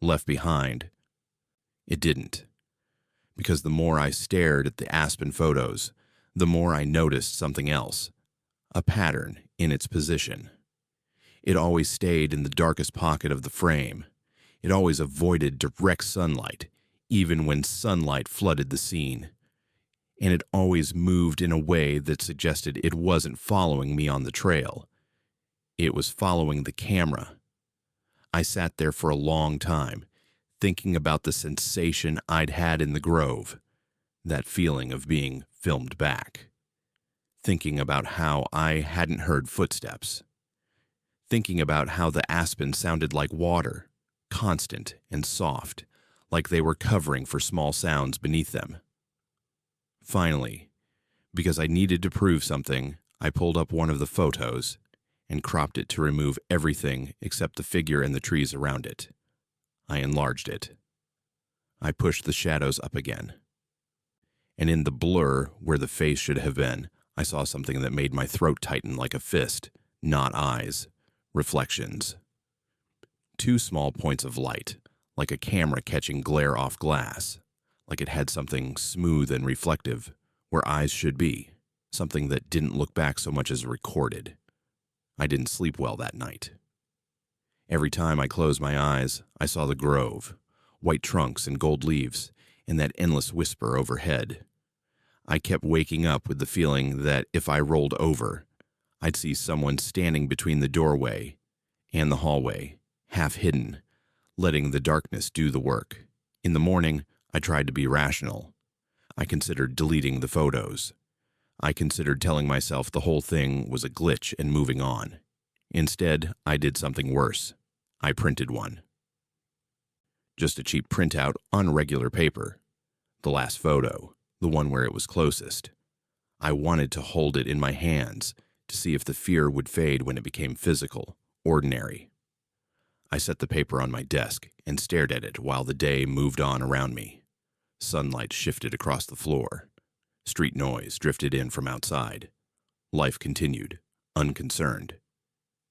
A: left behind. It didn't. Because the more I stared at the aspen photos, the more I noticed something else, a pattern in its position. It always stayed in the darkest pocket of the frame. It always avoided direct sunlight, even when sunlight flooded the scene. And it always moved in a way that suggested it wasn't following me on the trail. It was following the camera. I sat there for a long time, thinking about the sensation I'd had in the grove, that feeling of being filmed back. Thinking about how I hadn't heard footsteps. Thinking about how the aspen sounded like water, constant and soft, like they were covering for small sounds beneath them. Finally, because I needed to prove something, I pulled up one of the photos and cropped it to remove everything except the figure and the trees around it. I enlarged it. I pushed the shadows up again. And in the blur where the face should have been, I saw something that made my throat tighten like a fist, not eyes, reflections. 2 small points of light, like a camera catching glare off glass, like it had something smooth and reflective where eyes should be, something that didn't look back so much as recorded. I didn't sleep well that night. Every time I closed my eyes, I saw the grove, white trunks and gold leaves, and that endless whisper overhead. I kept waking up with the feeling that if I rolled over, I'd see someone standing between the doorway and the hallway, half hidden, letting the darkness do the work. In the morning, I tried to be rational. I considered deleting the photos. I considered telling myself the whole thing was a glitch and moving on. Instead, I did something worse. I printed one. Just a cheap printout on regular paper. The last photo, the one where it was closest. I wanted to hold it in my hands to see if the fear would fade when it became physical, ordinary. I set the paper on my desk and stared at it while the day moved on around me. Sunlight shifted across the floor. Street noise drifted in from outside. Life continued, unconcerned.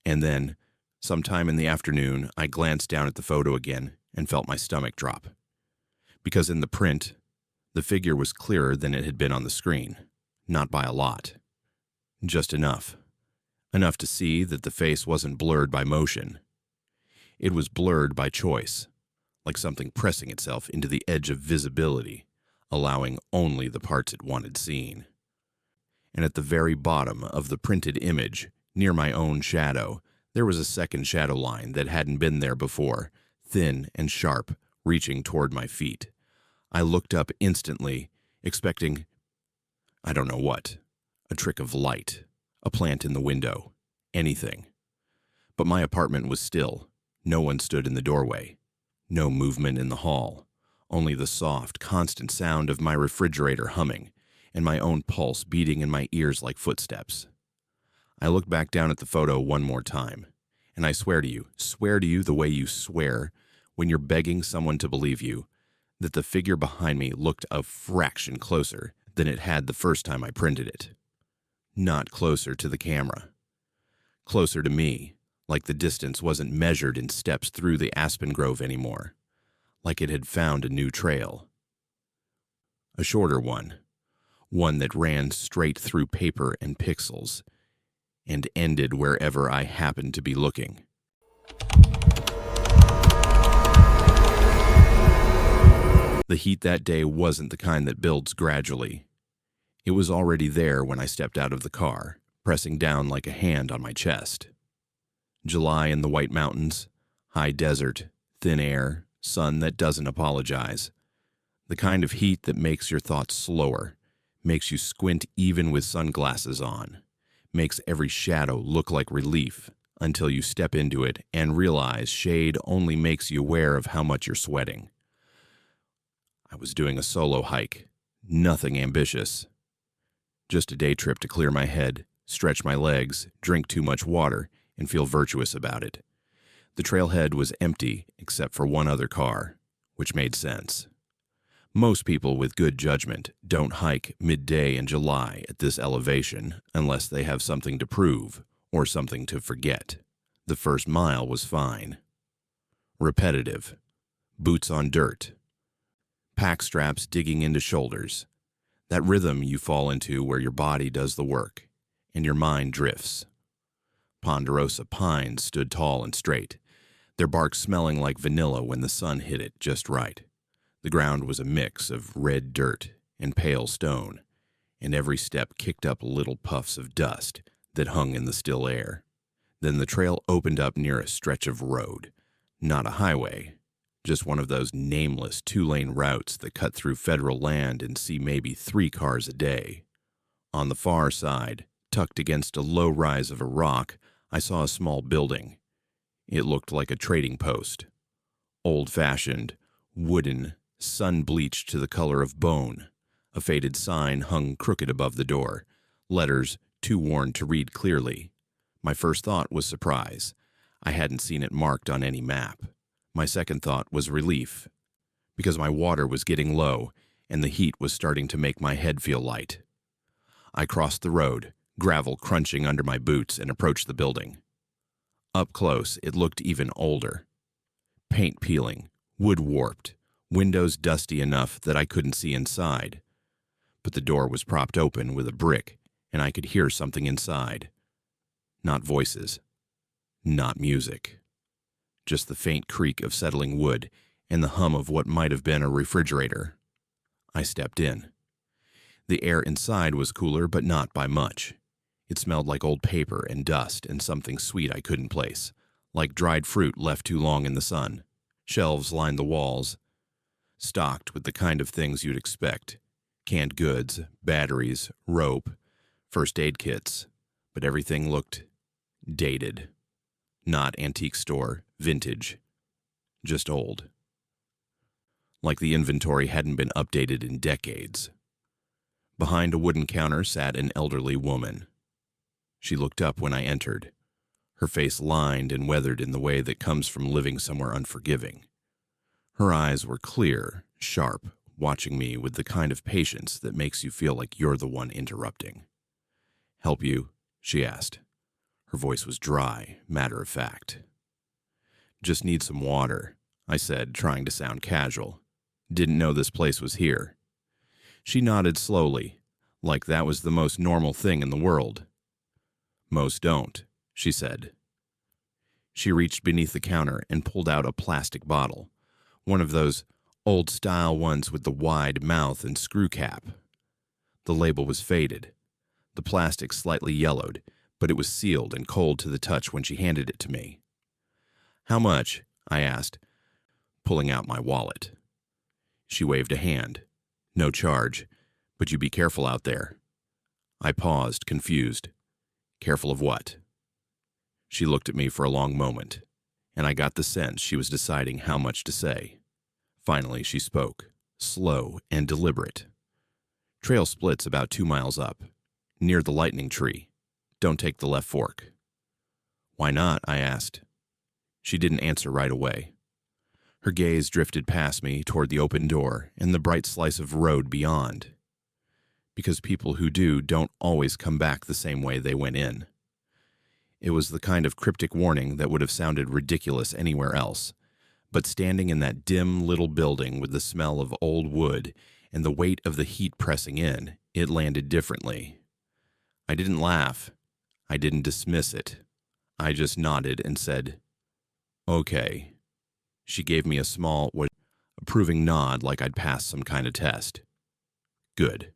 A: And then, sometime in the afternoon, I glanced down at the photo again and felt my stomach drop. Because in the print, the figure was clearer than it had been on the screen, not by a lot. Just enough. Enough to see that the face wasn't blurred by motion. It was blurred by choice, like something pressing itself into the edge of visibility, allowing only the parts it wanted seen. And at the very bottom of the printed image, near my own shadow, there was a second shadow line that hadn't been there before, thin and sharp, reaching toward my feet. I looked up instantly, expecting, I don't know what, a trick of light, a plant in the window, anything. But my apartment was still. No one stood in the doorway. No movement in the hall. Only the soft, constant sound of my refrigerator humming, and my own pulse beating in my ears like footsteps. I looked back down at the photo one more time, and I swear to you the way you swear when you're begging someone to believe you, that the figure behind me looked a fraction closer than it had the first time I printed it. Not closer to the camera. Closer to me, like the distance wasn't measured in steps through the aspen grove anymore, like it had found a new trail. A shorter one that ran straight through paper and pixels, and ended wherever I happened to be looking. The heat that day wasn't the kind that builds gradually. It was already there when I stepped out of the car, pressing down like a hand on my chest. July in the White Mountains, high desert, thin air, sun that doesn't apologize. The kind of heat that makes your thoughts slower, makes you squint even with sunglasses on, makes every shadow look like relief until you step into it and realize shade only makes you aware of how much you're sweating. I was doing a solo hike, nothing ambitious. Just a day trip to clear my head, stretch my legs, drink too much water, and feel virtuous about it. The trailhead was empty except for one other car, which made sense. Most people with good judgment don't hike midday in July at this elevation unless they have something to prove or something to forget. The first mile was fine. Repetitive. Boots on dirt. pack straps digging into shoulders. That rhythm you fall into where your body does the work, and your mind drifts. Ponderosa pines stood tall and straight, their bark smelling like vanilla when the sun hit it just right. The ground was a mix of red dirt and pale stone, and every step kicked up little puffs of dust that hung in the still air. Then the trail opened up near a stretch of road, not a highway, just one of those nameless two-lane routes that cut through federal land and see maybe 3 cars a day. On the far side, tucked against a low rise of a rock, I saw a small building. It looked like a trading post. Old-fashioned, wooden, sun-bleached to the color of bone. A faded sign hung crooked above the door, letters too worn to read clearly. My first thought was surprise. I hadn't seen it marked on any map. My second thought was relief, because my water was getting low and the heat was starting to make my head feel light. I crossed the road, gravel crunching under my boots, and approached the building. Up close, it looked even older. Paint peeling, wood warped, windows dusty enough that I couldn't see inside. But the door was propped open with a brick, and I could hear something inside. Not voices, not music. Just the faint creak of settling wood and the hum of what might have been a refrigerator. I stepped in. The air inside was cooler, but not by much. It smelled like old paper and dust and something sweet I couldn't place, like dried fruit left too long in the sun. Shelves lined the walls, stocked with the kind of things you'd expect. Canned goods, batteries, rope, first aid kits, but everything looked dated. Not antique store, vintage, just old. Like the inventory hadn't been updated in decades. Behind a wooden counter sat an elderly woman. She looked up when I entered, her face lined and weathered in the way that comes from living somewhere unforgiving. Her eyes were clear, sharp, watching me with the kind of patience that makes you feel like you're the one interrupting. "Help you?" she asked. Her voice was dry, matter-of-fact. "Just need some water," I said, trying to sound casual. "Didn't know this place was here." She nodded slowly, like that was the most normal thing in the world. "Most don't," she said. She reached beneath the counter and pulled out a plastic bottle, one of those old-style ones with the wide mouth and screw cap. The label was faded, the plastic slightly yellowed, but it was sealed and cold to the touch when she handed it to me. "How much?" I asked, pulling out my wallet. She waved a hand. "No charge, but you be careful out there." I paused, confused. "Careful of what?" She looked at me for a long moment, and I got the sense she was deciding how much to say. Finally, she spoke, slow and deliberate. "Trail splits about 2 miles up, near the lightning tree. Don't take the left fork." "Why not?" I asked. She didn't answer right away. Her gaze drifted past me toward the open door and the bright slice of road beyond. Because people who do don't always come back the same way they went in. It was the kind of cryptic warning that would have sounded ridiculous anywhere else, but standing in that dim little building with the smell of old wood and the weight of the heat pressing in, it landed differently. I didn't laugh. I didn't dismiss it. I just nodded and said, "Okay." She gave me a small, approving nod like I'd passed some kind of test. "Good."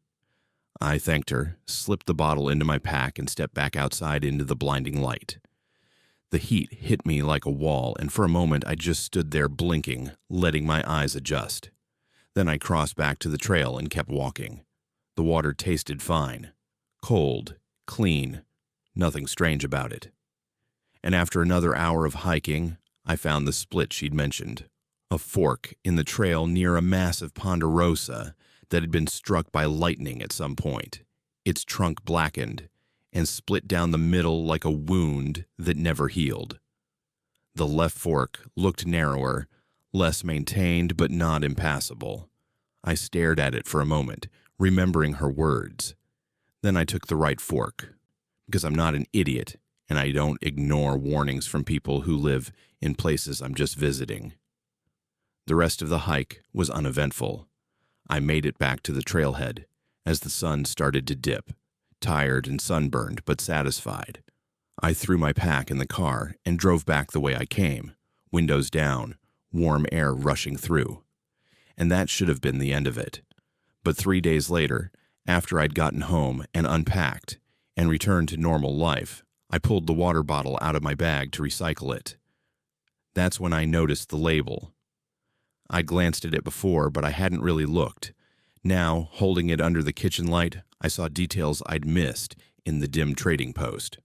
A: I thanked her, slipped the bottle into my pack, and stepped back outside into the blinding light. The heat hit me like a wall, and for a moment I just stood there blinking, letting my eyes adjust. Then I crossed back to the trail and kept walking. The water tasted fine. Cold, clean, nothing strange about it. And after another hour of hiking, I found the split she'd mentioned. A fork in the trail near a massive ponderosa that had been struck by lightning at some point, its trunk blackened, and split down the middle like a wound that never healed. The left fork looked narrower, less maintained but not impassable. I stared at it for a moment, remembering her words. Then I took the right fork, because I'm not an idiot, and I don't ignore warnings from people who live in places I'm just visiting. The rest of the hike was uneventful. I made it back to the trailhead as the sun started to dip, tired and sunburned but satisfied. I threw my pack in the car and drove back the way I came, windows down, warm air rushing through. And that should have been the end of it. But 3 days later, after I'd gotten home and unpacked and returned to normal life, I pulled the water bottle out of my bag to recycle it. That's when I noticed the label. I'd glanced at it before, but I hadn't really looked. Now, holding it under the kitchen light, I saw details I'd missed in the dim trading post.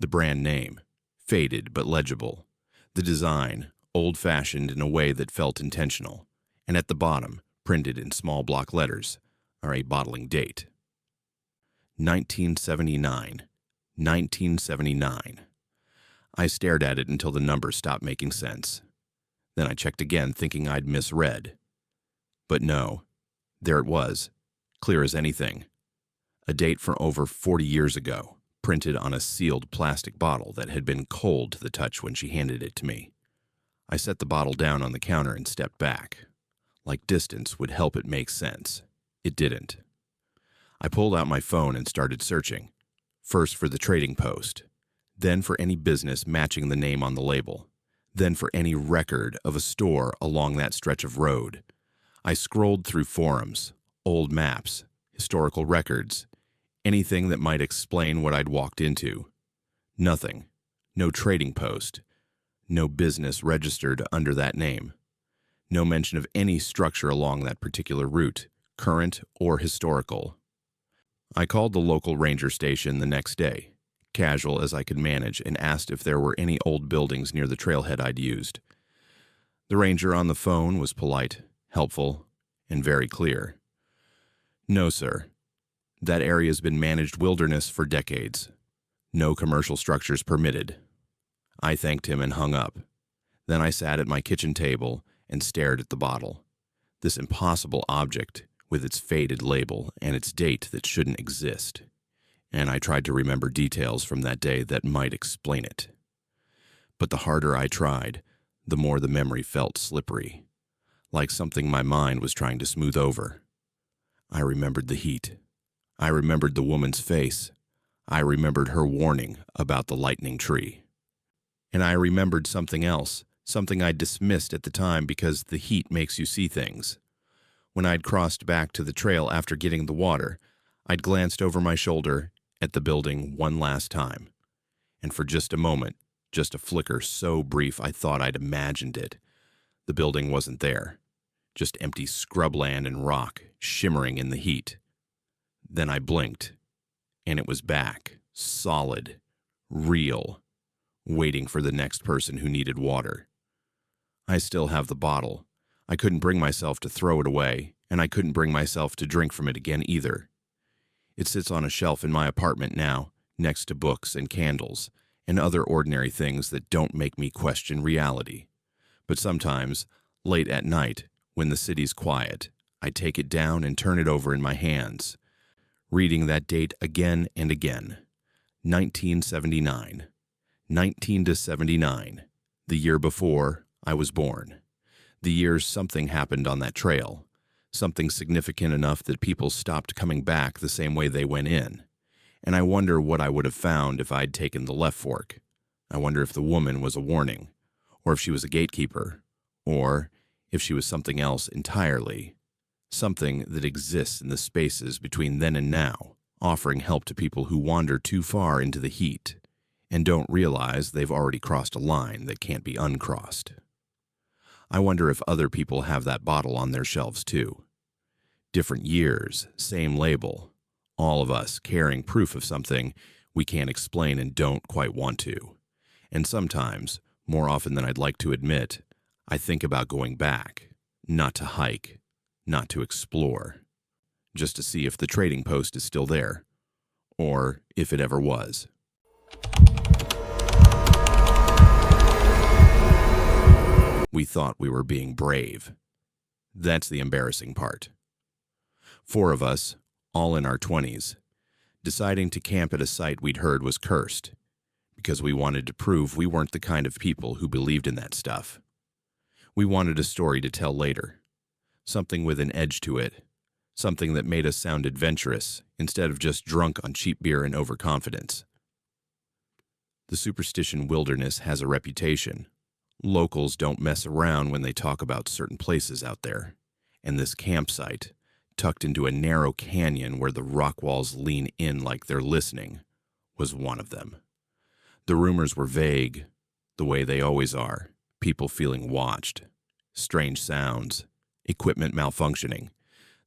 A: The brand name, faded but legible. The design, old-fashioned in a way that felt intentional. And at the bottom, printed in small block letters, are a bottling date. 1979. 1979. I stared at it until the number stopped making sense. Then I checked again, thinking I'd misread. But no, there it was, clear as anything. A date from over 40 years ago, printed on a sealed plastic bottle that had been cold to the touch when she handed it to me. I set the bottle down on the counter and stepped back. Like distance would help it make sense. It didn't. I pulled out my phone and started searching. First for the trading post, then for any business matching the name on the label, then for any record of a store along that stretch of road. I scrolled through forums, old maps, historical records, anything that might explain what I'd walked into. Nothing. No trading post. No business registered under that name. No mention of any structure along that particular route, current or historical. I called the local ranger station the next day, casual as I could manage, and asked if there were any old buildings near the trailhead I'd used. The ranger on the phone was polite, helpful, and very clear. No, sir. That area's been managed wilderness for decades. No commercial structures permitted. I thanked him and hung up. Then I sat at my kitchen table and stared at the bottle. This impossible object with its faded label and its date that shouldn't exist. And I tried to remember details from that day that might explain it. But the harder I tried, the more the memory felt slippery, like something my mind was trying to smooth over. I remembered the heat. I remembered the woman's face. I remembered her warning about the lightning tree. And I remembered something else, something I dismissed at the time because the heat makes you see things. When I'd crossed back to the trail after getting the water, I'd glanced over my shoulder at the building one last time. And for just a moment, just a flicker so brief I thought I'd imagined it, the building wasn't there. Just empty scrubland and rock, shimmering in the heat. Then I blinked, and it was back, solid, real, waiting for the next person who needed water. I still have the bottle. I couldn't bring myself to throw it away, and I couldn't bring myself to drink from it again either. It sits on a shelf in my apartment now, next to books and candles, and other ordinary things that don't make me question reality. But sometimes, late at night, when the city's quiet, I take it down and turn it over in my hands, reading that date again and again. 1979. 1979, the year before I was born. The year something happened on that trail, something significant enough that people stopped coming back the same way they went in. And I wonder what I would have found if I'd taken the left fork. I wonder if the woman was a warning, or if she was a gatekeeper, or if she was something else entirely, something that exists in the spaces between then and now, offering help to people who wander too far into the heat and don't realize they've already crossed a line that can't be uncrossed. I wonder if other people have that bottle on their shelves too. Different years, same label, all of us carrying proof of something we can't explain and don't quite want to. And sometimes, more often than I'd like to admit, I think about going back, not to hike, not to explore, just to see if the trading post is still there, or if it ever was. We thought we were being brave. That's the embarrassing part. 4 of us, all in our 20s, deciding to camp at a site we'd heard was cursed, because we wanted to prove we weren't the kind of people who believed in that stuff. We wanted a story to tell later. something with an edge to it, something that made us sound adventurous instead of just drunk on cheap beer and overconfidence. The superstition wilderness has a reputation. Locals don't mess around when they talk about certain places out there, and this campsite, tucked into a narrow canyon where the rock walls lean in like they're listening, was one of them. The rumors were vague, the way they always are, people feeling watched, strange sounds, equipment malfunctioning,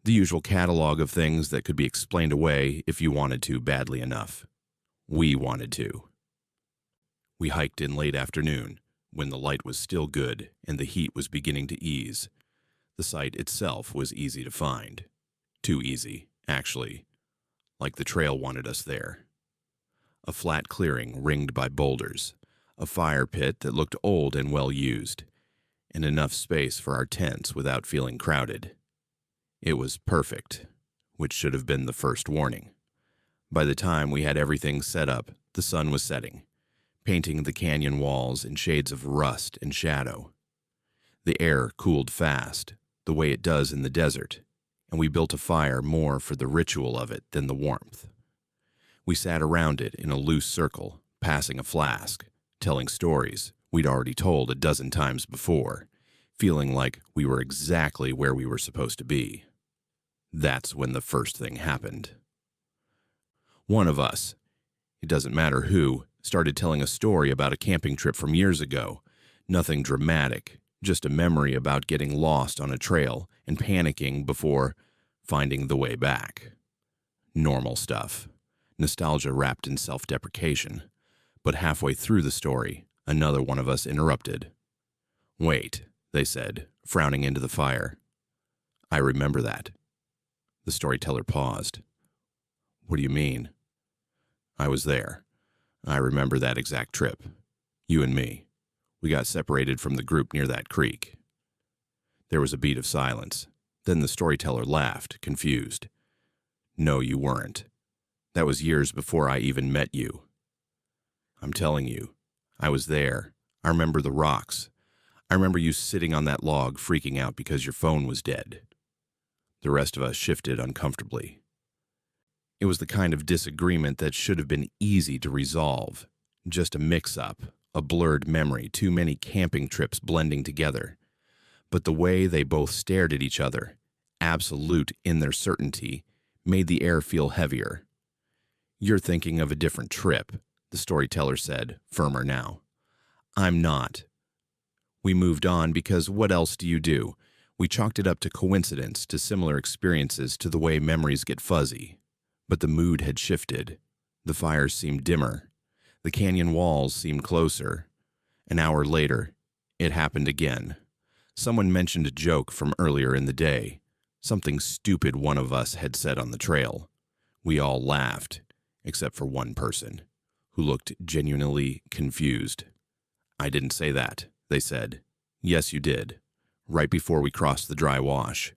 A: the usual catalog of things that could be explained away if you wanted to badly enough. We wanted to. We hiked in late afternoon, when the light was still good and the heat was beginning to ease. The site itself was easy to find. Too easy, actually, like the trail wanted us there. A flat clearing ringed by boulders, a fire pit that looked old and well used, and enough space for our tents without feeling crowded. It was perfect, which should have been the first warning. By the time we had everything set up, the sun was setting, painting the canyon walls in shades of rust and shadow. The air cooled fast, the way it does in the desert, and we built a fire more for the ritual of it than the warmth. We sat around it in a loose circle, passing a flask, telling stories we'd already told a dozen times before, feeling like we were exactly where we were supposed to be. That's when the first thing happened. One of us, it doesn't matter who, started telling a story about a camping trip from years ago. Nothing dramatic, just a memory about getting lost on a trail and panicking before finding the way back. Normal stuff. Nostalgia wrapped in self-deprecation. But halfway through the story, another one of us interrupted. "Wait," they said, frowning into the fire. "I remember that." The storyteller paused. "What do you mean?" "I was there. I remember that exact trip. You and me. We got separated from the group near that creek." There was a beat of silence. Then the storyteller laughed, confused. "No, you weren't. That was years before I even met you. I'm telling you, I was there. I remember the rocks. I remember you sitting on that log freaking out because your phone was dead." The rest of us shifted uncomfortably. It was the kind of disagreement that should have been easy to resolve. Just a mix-up, a blurred memory, too many camping trips blending together. But the way they both stared at each other, absolute in their certainty, made the air feel heavier. "You're thinking of a different trip," the storyteller said, firmer now. "I'm not." We moved on because what else do you do? We chalked it up to coincidence, to similar experiences, to the way memories get fuzzy. But the mood had shifted. The fires seemed dimmer. The canyon walls seemed closer. An hour later, it happened again. Someone mentioned a joke from earlier in the day, something stupid one of us had said on the trail. We all laughed, except for one person, who looked genuinely confused. "I didn't say that," they said. "Yes, you did. Right before we crossed the dry wash.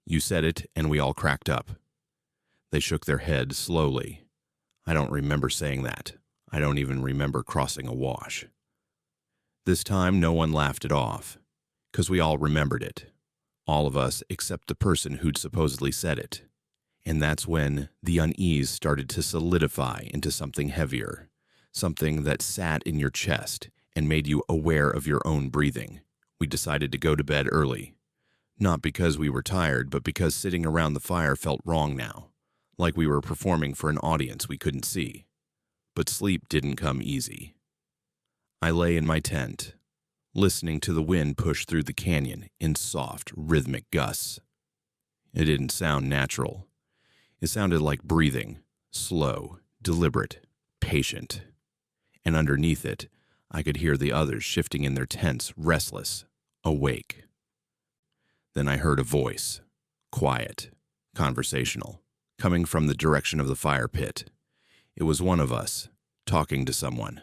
A: You said it, and we all cracked up." They shook their heads slowly. "I don't remember saying that. I don't even remember crossing a wash." This time, no one laughed it off, because we all remembered it. All of us except the person who'd supposedly said it. And that's when the unease started to solidify into something heavier, something that sat in your chest and made you aware of your own breathing. We decided to go to bed early. Not because we were tired, but because sitting around the fire felt wrong now, like we were performing for an audience we couldn't see. But sleep didn't come easy. I lay in my tent, listening to the wind push through the canyon in soft, rhythmic gusts. It didn't sound natural. It sounded like breathing, slow, deliberate, patient. And underneath it, I could hear the others shifting in their tents, restless, awake. Then I heard a voice, quiet, conversational, coming from the direction of the fire pit. It was one of us, talking to someone.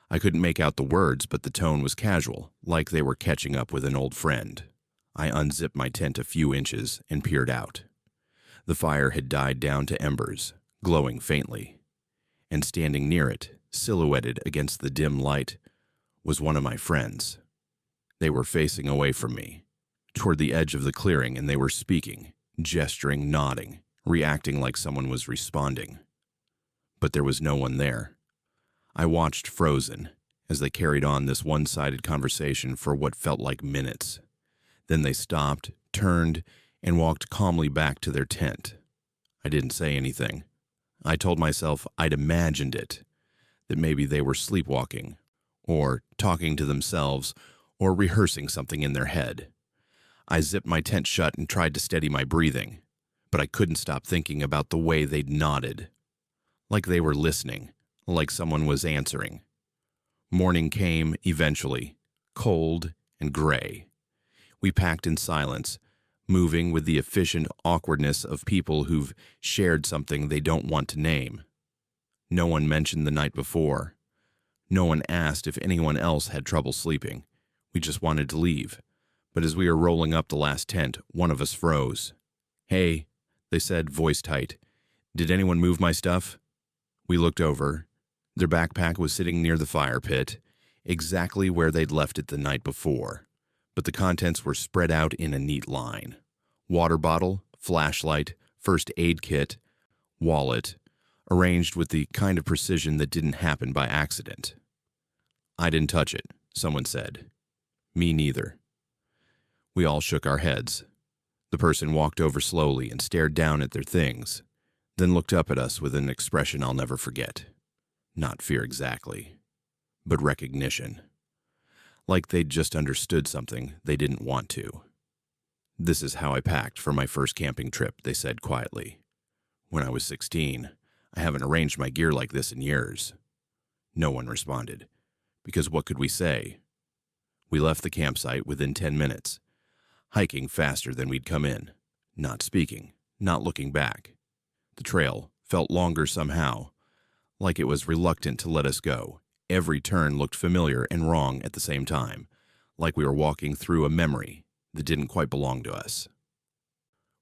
A: I couldn't make out the words, but the tone was casual, like they were catching up with an old friend. I unzipped my tent a few inches and peered out. The fire had died down to embers, glowing faintly. And standing near it, silhouetted against the dim light, was one of my friends. They were facing away from me, toward the edge of the clearing, and they were speaking, gesturing, nodding, reacting like someone was responding. But there was no one there. I watched frozen as they carried on this one-sided conversation for what felt like minutes. Then they stopped, turned, and walked calmly back to their tent. I didn't say anything. I told myself I'd imagined it, that maybe they were sleepwalking, or talking to themselves, or rehearsing something in their head. I zipped my tent shut and tried to steady my breathing, but I couldn't stop thinking about the way they'd nodded. Like they were listening, like someone was answering. Morning came eventually, cold and gray. We packed in silence, moving with the efficient awkwardness of people who've shared something they don't want to name. No one mentioned the night before. No one asked if anyone else had trouble sleeping. We just wanted to leave. But as we were rolling up the last tent, one of us froze. "Hey," they said, voice tight. "Did anyone move my stuff?" We looked over. Their backpack was sitting near the fire pit, exactly where they'd left it the night before. But the contents were spread out in a neat line. Water bottle, flashlight, first aid kit, wallet, arranged with the kind of precision that didn't happen by accident. "I didn't touch it," someone said. "Me neither." We all shook our heads. The person walked over slowly and stared down at their things, then looked up at us with an expression I'll never forget. Not fear exactly, but recognition. Like they'd just understood something they didn't want to. "This is how I packed for my first camping trip," they said quietly. "When I was 16, I haven't arranged my gear like this in years." No one responded, because what could we say? We left the campsite within 10 minutes, hiking faster than we'd come in, not speaking, not looking back. The trail felt longer somehow, like it was reluctant to let us go. Every turn looked familiar and wrong at the same time, like we were walking through a memory that didn't quite belong to us.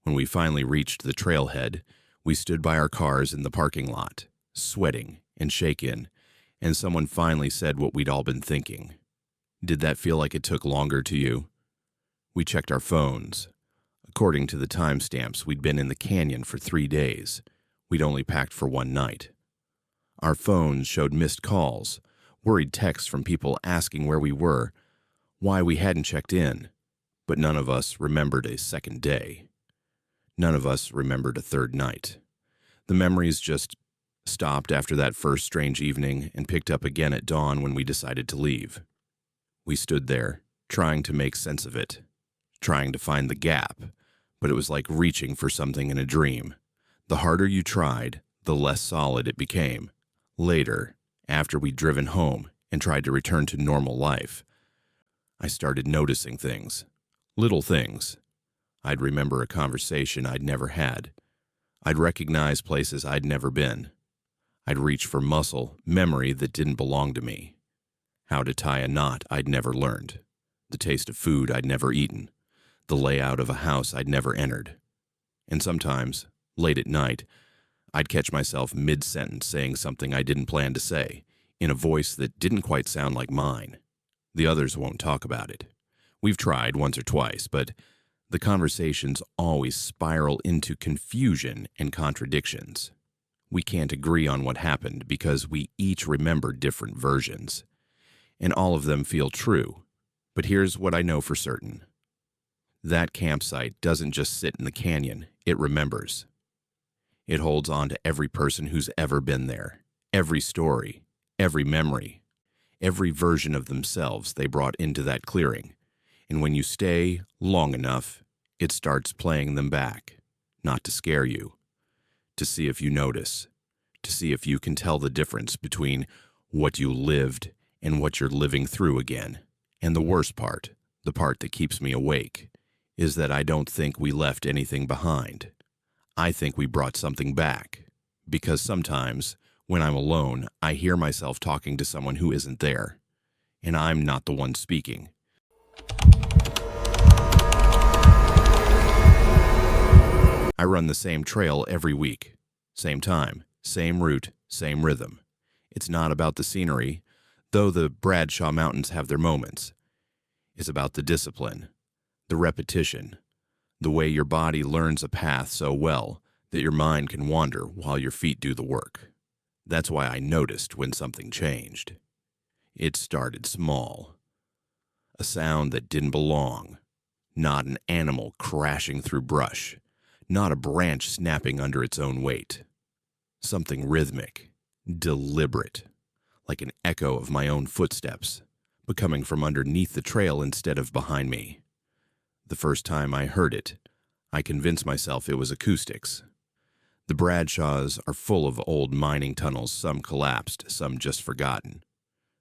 A: When we finally reached the trailhead, we stood by our cars in the parking lot, sweating and shaken, and someone finally said what we'd all been thinking. "Did that feel like it took longer to you?" We checked our phones. According to the timestamps, we'd been in the canyon for 3 days. We'd only packed for one night. Our phones showed missed calls, worried texts from people asking where we were, why we hadn't checked in, but none of us remembered a second day. None of us remembered a third night. The memories just stopped after that first strange evening and picked up again at dawn when we decided to leave. We stood there, trying to make sense of it, trying to find the gap, but it was like reaching for something in a dream. The harder you tried, the less solid it became. Later, after we'd driven home and tried to return to normal life, I started noticing things, little things. I'd remember a conversation I'd never had. I'd recognize places I'd never been. I'd reach for muscle memory that didn't belong to me. How to tie a knot I'd never learned. The taste of food I'd never eaten. The layout of a house I'd never entered. And sometimes, late at night, I'd catch myself mid-sentence saying something I didn't plan to say, in a voice that didn't quite sound like mine. The others won't talk about it. We've tried once or twice, but the conversations always spiral into confusion and contradictions. We can't agree on what happened because we each remember different versions, and all of them feel true. But here's what I know for certain. That campsite doesn't just sit in the canyon, it remembers. It holds on to every person who's ever been there, every story, every memory, every version of themselves they brought into that clearing. And when you stay long enough, it starts playing them back, not to scare you, to see if you notice, to see if you can tell the difference between what you lived and what you're living through again. And the worst part, the part that keeps me awake, is that I don't think we left anything behind. I think we brought something back, because sometimes, when I'm alone, I hear myself talking to someone who isn't there, and I'm not the one speaking. I run the same trail every week, same time, same route, same rhythm. It's not about the scenery, though the Bradshaw Mountains have their moments. It's about the discipline, The repetition, the way your body learns a path so well that your mind can wander while your feet do the work. That's why I noticed when something changed. It started small. A sound that didn't belong. Not an animal crashing through brush. Not a branch snapping under its own weight. Something rhythmic, deliberate, like an echo of my own footsteps, but coming from underneath the trail instead of behind me. The first time I heard it, I convinced myself it was acoustics. The Bradshaws are full of old mining tunnels, some collapsed, some just forgotten.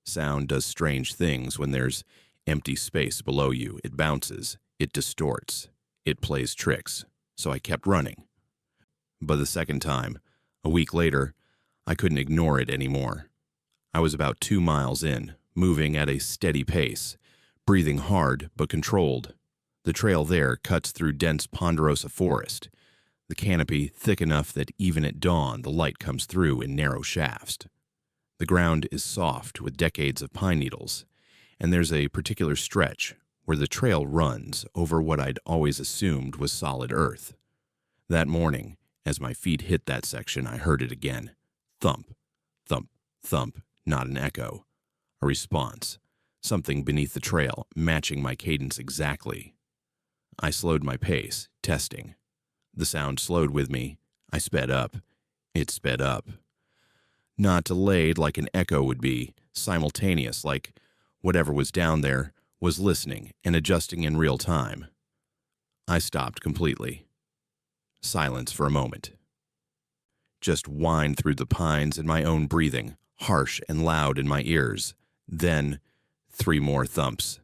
A: Sound does strange things when there's empty space below you. It bounces, it distorts, it plays tricks, so I kept running. But the second time, a week later, I couldn't ignore it anymore. I was about 2 miles in, moving at a steady pace, breathing hard but controlled. The trail there cuts through dense ponderosa forest, the canopy thick enough that even at dawn the light comes through in narrow shafts. The ground is soft with decades of pine needles, and there's a particular stretch where the trail runs over what I'd always assumed was solid earth. That morning, as my feet hit that section, I heard it again. Thump, thump, thump, not an echo. A response, something beneath the trail, matching my cadence exactly. I slowed my pace, testing. The sound slowed with me. I sped up. It sped up. Not delayed like an echo would be, simultaneous like whatever was down there was listening and adjusting in real time. I stopped completely. Silence for a moment. Just whined through the pines and my own breathing, harsh and loud in my ears. Then 3 more thumps.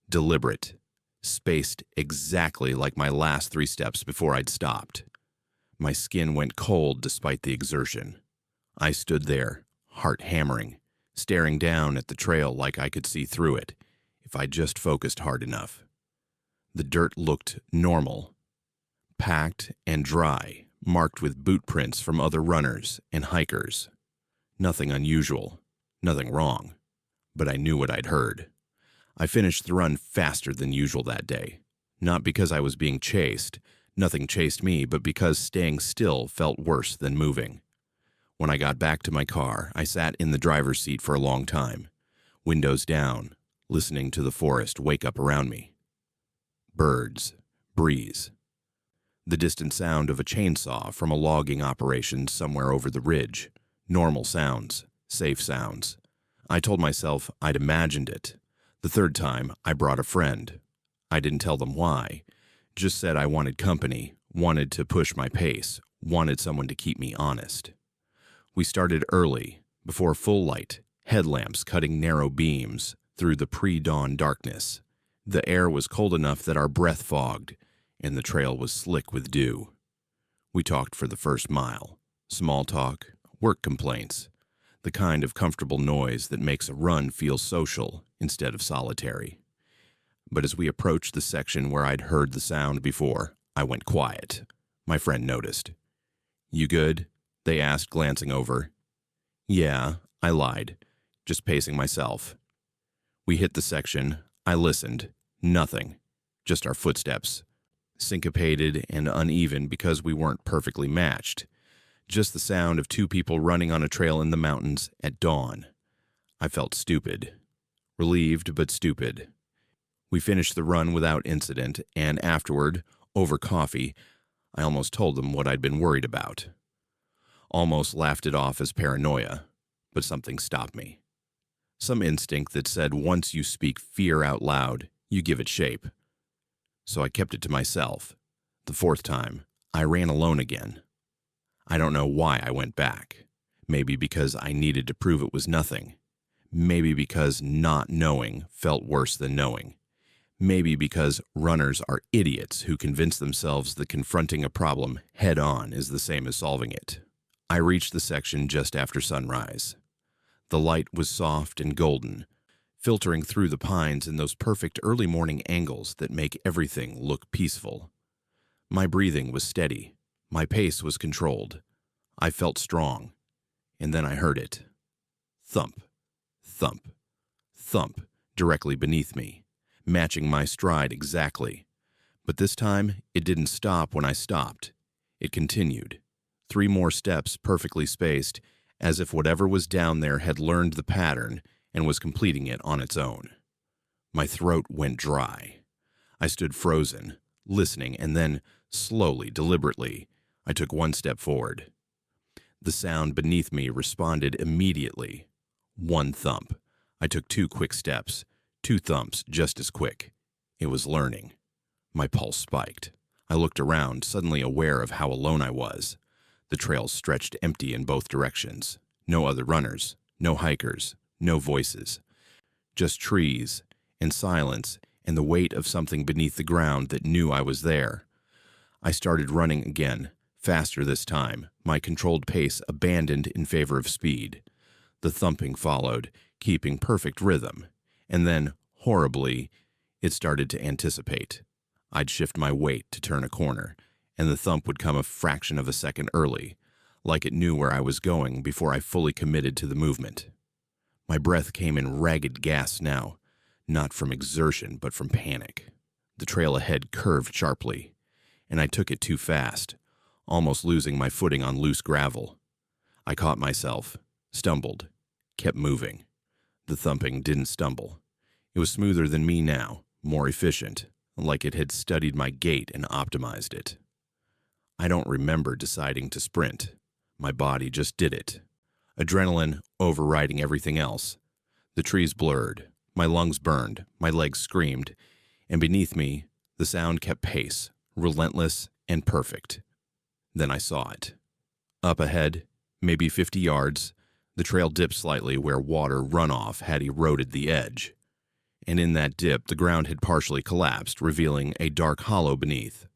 A: Deliberate. Spaced exactly like my last 3 steps before I'd stopped. My skin went cold despite the exertion. I stood there, heart hammering, staring down at the trail like I could see through it, if I just focused hard enough. The dirt looked normal, packed and dry, marked with boot prints from other runners and hikers. Nothing unusual, nothing wrong, but I knew what I'd heard. I finished the run faster than usual that day, not because I was being chased. Nothing chased me, but because staying still felt worse than moving. When I got back to my car, I sat in the driver's seat for a long time, windows down, listening to the forest wake up around me. Birds, breeze. The distant sound of a chainsaw from a logging operation somewhere over the ridge. Normal sounds, safe sounds. I told myself I'd imagined it. The third time, I brought a friend. I didn't tell them why, just said I wanted company, wanted to push my pace, wanted someone to keep me honest. We started early, before full light, headlamps cutting narrow beams through the pre-dawn darkness. The air was cold enough that our breath fogged, and the trail was slick with dew. We talked for the first mile. Small talk, work complaints, the kind of comfortable noise that makes a run feel social instead of solitary. But as we approached the section where I'd heard the sound before, I went quiet. My friend noticed. "You good?" they asked, glancing over. "Yeah," I lied, just pacing myself. We hit the section. I listened. Nothing. Just our footsteps. Syncopated and uneven because we weren't perfectly matched. Just the sound of 2 people running on a trail in the mountains at dawn. I felt stupid. Relieved but stupid. We finished the run without incident, and afterward, over coffee, I almost told them what I'd been worried about. Almost laughed it off as paranoia, but something stopped me. Some instinct that said once you speak fear out loud, you give it shape. So I kept it to myself. The 4th time, I ran alone again. I don't know why I went back. Maybe because I needed to prove it was nothing. Maybe because not knowing felt worse than knowing. Maybe because runners are idiots who convince themselves that confronting a problem head-on is the same as solving it. I reached the section just after sunrise. The light was soft and golden, filtering through the pines in those perfect early morning angles that make everything look peaceful. My breathing was steady. My pace was controlled. I felt strong. And then I heard it. Thump, thump, thump, directly beneath me, matching my stride exactly. But this time, it didn't stop when I stopped. It continued. 3 more steps perfectly spaced, as if whatever was down there had learned the pattern and was completing it on its own. My throat went dry. I stood frozen, listening, and then, slowly, deliberately, I took 1 step forward. The sound beneath me responded immediately. 1 thump. I took 2 quick steps, 2 thumps just as quick. It was learning. My pulse spiked. I looked around, suddenly aware of how alone I was. The trail stretched empty in both directions. No other runners, no hikers, no voices. Just trees and silence and the weight of something beneath the ground that knew I was there. I started running again, faster this time, my controlled pace abandoned in favor of speed. The thumping followed, keeping perfect rhythm. And then, horribly, it started to anticipate. I'd shift my weight to turn a corner, and the thump would come a fraction of a second early, like it knew where I was going before I fully committed to the movement. My breath came in ragged gasps now, not from exertion but from panic. The trail ahead curved sharply, and I took it too fast, almost losing my footing on loose gravel. I caught myself, stumbled, kept moving. The thumping didn't stumble. It was smoother than me now, more efficient, like it had studied my gait and optimized it. I don't remember deciding to sprint. My body just did it. Adrenaline overriding everything else. The trees blurred, my lungs burned, my legs screamed, and beneath me, the sound kept pace, relentless and perfect. Then I saw it. Up ahead, maybe 50 yards, the trail dipped slightly where water runoff had eroded the edge. And in that dip, the ground had partially collapsed, revealing a dark hollow beneath.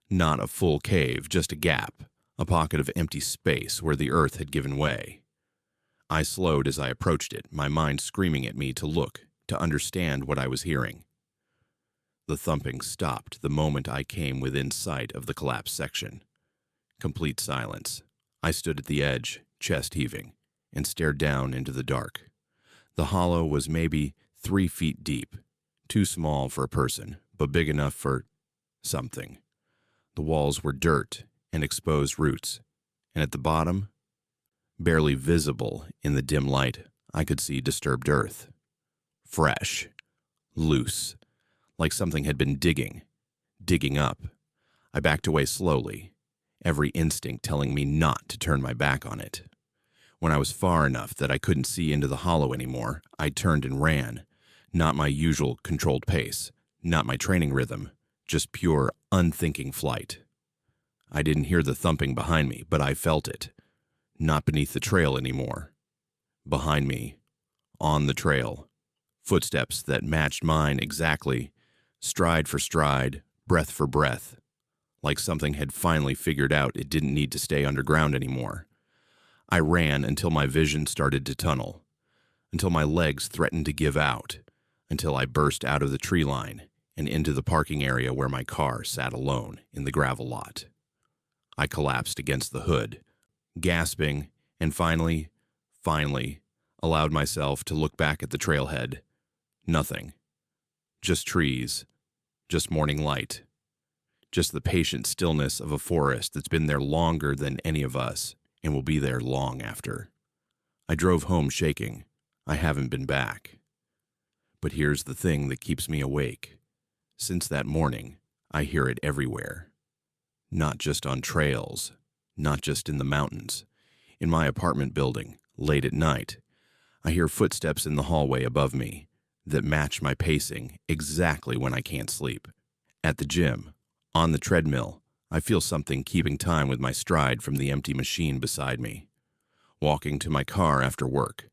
A: Not a full cave, just a gap, a pocket of empty space where the earth had given way. I slowed as I approached it, my mind screaming at me to look, to understand what I was hearing. The thumping stopped the moment I came within sight of the collapsed section. Complete silence. I stood at the edge, chest heaving, and stared down into the dark. The hollow was maybe 3 feet deep, too small for a person, but big enough for something. The walls were dirt and exposed roots, and at the bottom, barely visible in the dim light, I could see disturbed earth. Fresh, loose, like something had been digging up. I backed away slowly, every instinct telling me not to turn my back on it. When I was far enough that I couldn't see into the hollow anymore, I turned and ran. Not my usual controlled pace, not my training rhythm, just pure, unthinking flight. I didn't hear the thumping behind me, but I felt it. Not beneath the trail anymore. Behind me, on the trail, footsteps that matched mine exactly, stride for stride, breath for breath, like something had finally figured out it didn't need to stay underground anymore. I ran until my vision started to tunnel, until my legs threatened to give out, until I burst out of the tree line and into the parking area where my car sat alone in the gravel lot. I collapsed against the hood, gasping, and finally, allowed myself to look back at the trailhead. Nothing. Just trees, just morning light, just the patient stillness of a forest that's been there longer than any of us and will be there long after. I drove home shaking. I haven't been back. But here's the thing that keeps me awake. Since that morning, I hear it everywhere. Not just on trails, not just in the mountains. In my apartment building, late at night, I hear footsteps in the hallway above me that match my pacing exactly when I can't sleep. At the gym, on the treadmill, I feel something keeping time with my stride from the empty machine beside me. Walking to my car after work,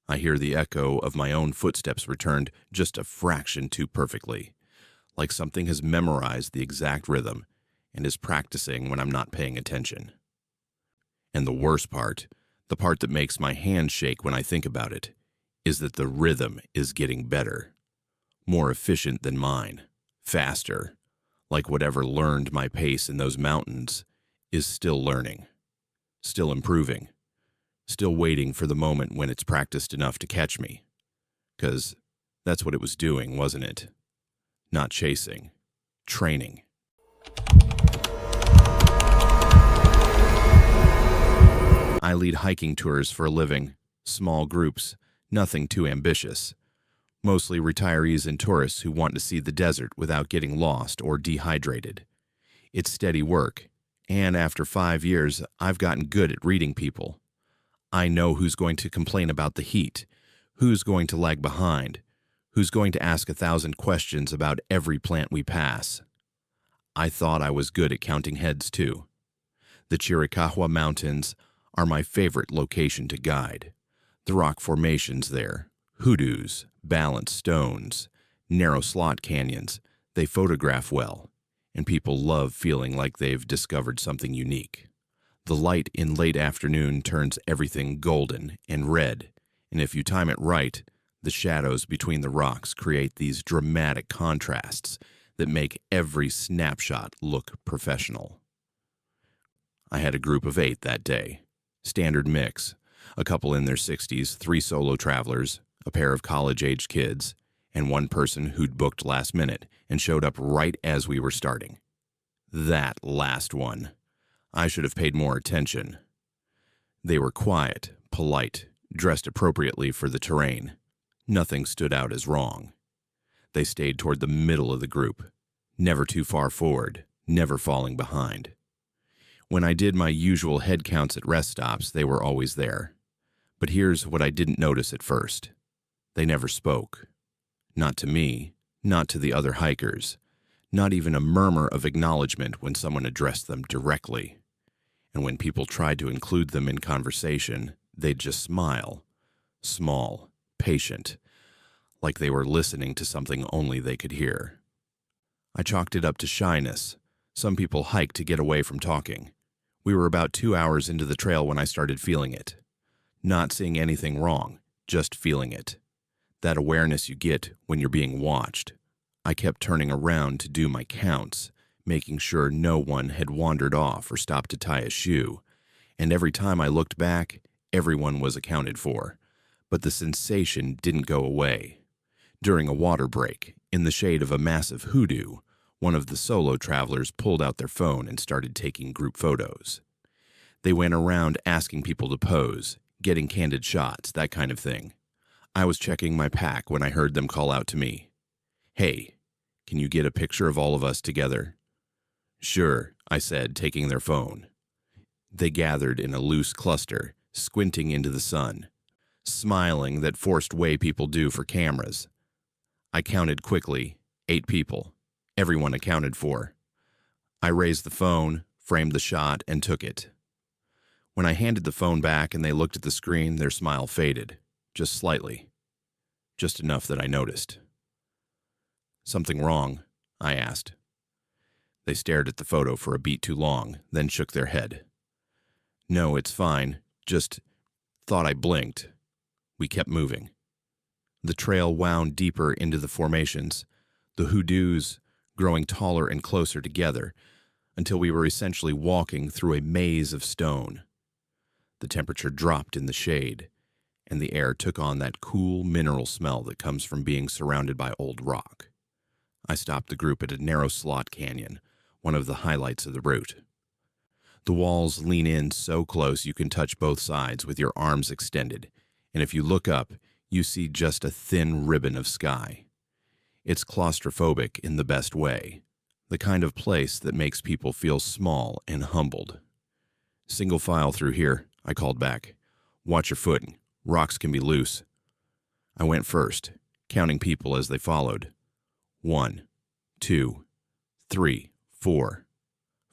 A: I hear the echo of my own footsteps returned just a fraction too perfectly, like something has memorized the exact rhythm and is practicing when I'm not paying attention. And the worst part, the part that makes my hands shake when I think about it, is that the rhythm is getting better, more efficient than mine, faster, like whatever learned my pace in those mountains is still learning, still improving, still waiting for the moment when it's practiced enough to catch me. 'Cause that's what it was doing, wasn't it? Not chasing, Training. I lead hiking tours for a living, small groups, nothing too ambitious. Mostly retirees and tourists who want to see the desert without getting lost or dehydrated. It's steady work, and after 5 years, I've gotten good at reading people. I know who's going to complain about the heat, who's going to lag behind, who's going to ask 1,000 questions about every plant we pass. I thought I was good at counting heads, too. The Chiricahua Mountains are my favorite location to guide. The rock formations there, hoodoos, balanced stones, narrow slot canyons, they photograph well, and people love feeling like they've discovered something unique. The light in late afternoon turns everything golden and red, and if you time it right, the shadows between the rocks create these dramatic contrasts that make every snapshot look professional. I had a group of 8 that day. Standard mix, a couple in their 60s, 3 solo travelers, a pair of college-aged kids, and 1 person who'd booked last minute and showed up right as we were starting. That last one. I should have paid more attention. They were quiet, polite, dressed appropriately for the terrain. Nothing stood out as wrong. They stayed toward the middle of the group, never too far forward, never falling behind. When I did my usual head counts at rest stops, they were always there. But here's what I didn't notice at first. They never spoke. Not to me, not to the other hikers, not even a murmur of acknowledgement when someone addressed them directly. And when people tried to include them in conversation, they'd just smile, small, patient, like they were listening to something only they could hear. I chalked it up to shyness. Some people hike to get away from talking. We were about 2 hours into the trail when I started feeling it. Not seeing anything wrong, just feeling it. That awareness you get when you're being watched. I kept turning around to do my counts, making sure no one had wandered off or stopped to tie a shoe. And every time I looked back, everyone was accounted for. But the sensation didn't go away. During a water break, in the shade of a massive hoodoo, one of the solo travelers pulled out their phone and started taking group photos. They went around asking people to pose, getting candid shots, that kind of thing. I was checking my pack when I heard them call out to me. "Hey, can you get a picture of all of us together?" "Sure," I said, taking their phone. They gathered in a loose cluster, squinting into the sun, smiling that forced way people do for cameras. I counted quickly, 8 people. Everyone accounted for. I raised the phone, framed the shot, and took it. When I handed the phone back and they looked at the screen, their smile faded, just slightly. Just enough that I noticed. "Something wrong?" I asked. They stared at the photo for a beat too long, then shook their head. "No, it's fine. Just thought I blinked." We kept moving. The trail wound deeper into the formations, the hoodoos growing taller and closer together, until we were essentially walking through a maze of stone. The temperature dropped in the shade, and the air took on that cool mineral smell that comes from being surrounded by old rock. I stopped the group at a narrow slot canyon, one of the highlights of the route. The walls lean in so close you can touch both sides with your arms extended, and if you look up, you see just a thin ribbon of sky. It's claustrophobic in the best way, the kind of place that makes people feel small and humbled. "Single file through here," I called back. "Watch your footing. Rocks can be loose." I went first, counting people as they followed. 1, 2, 3, 4,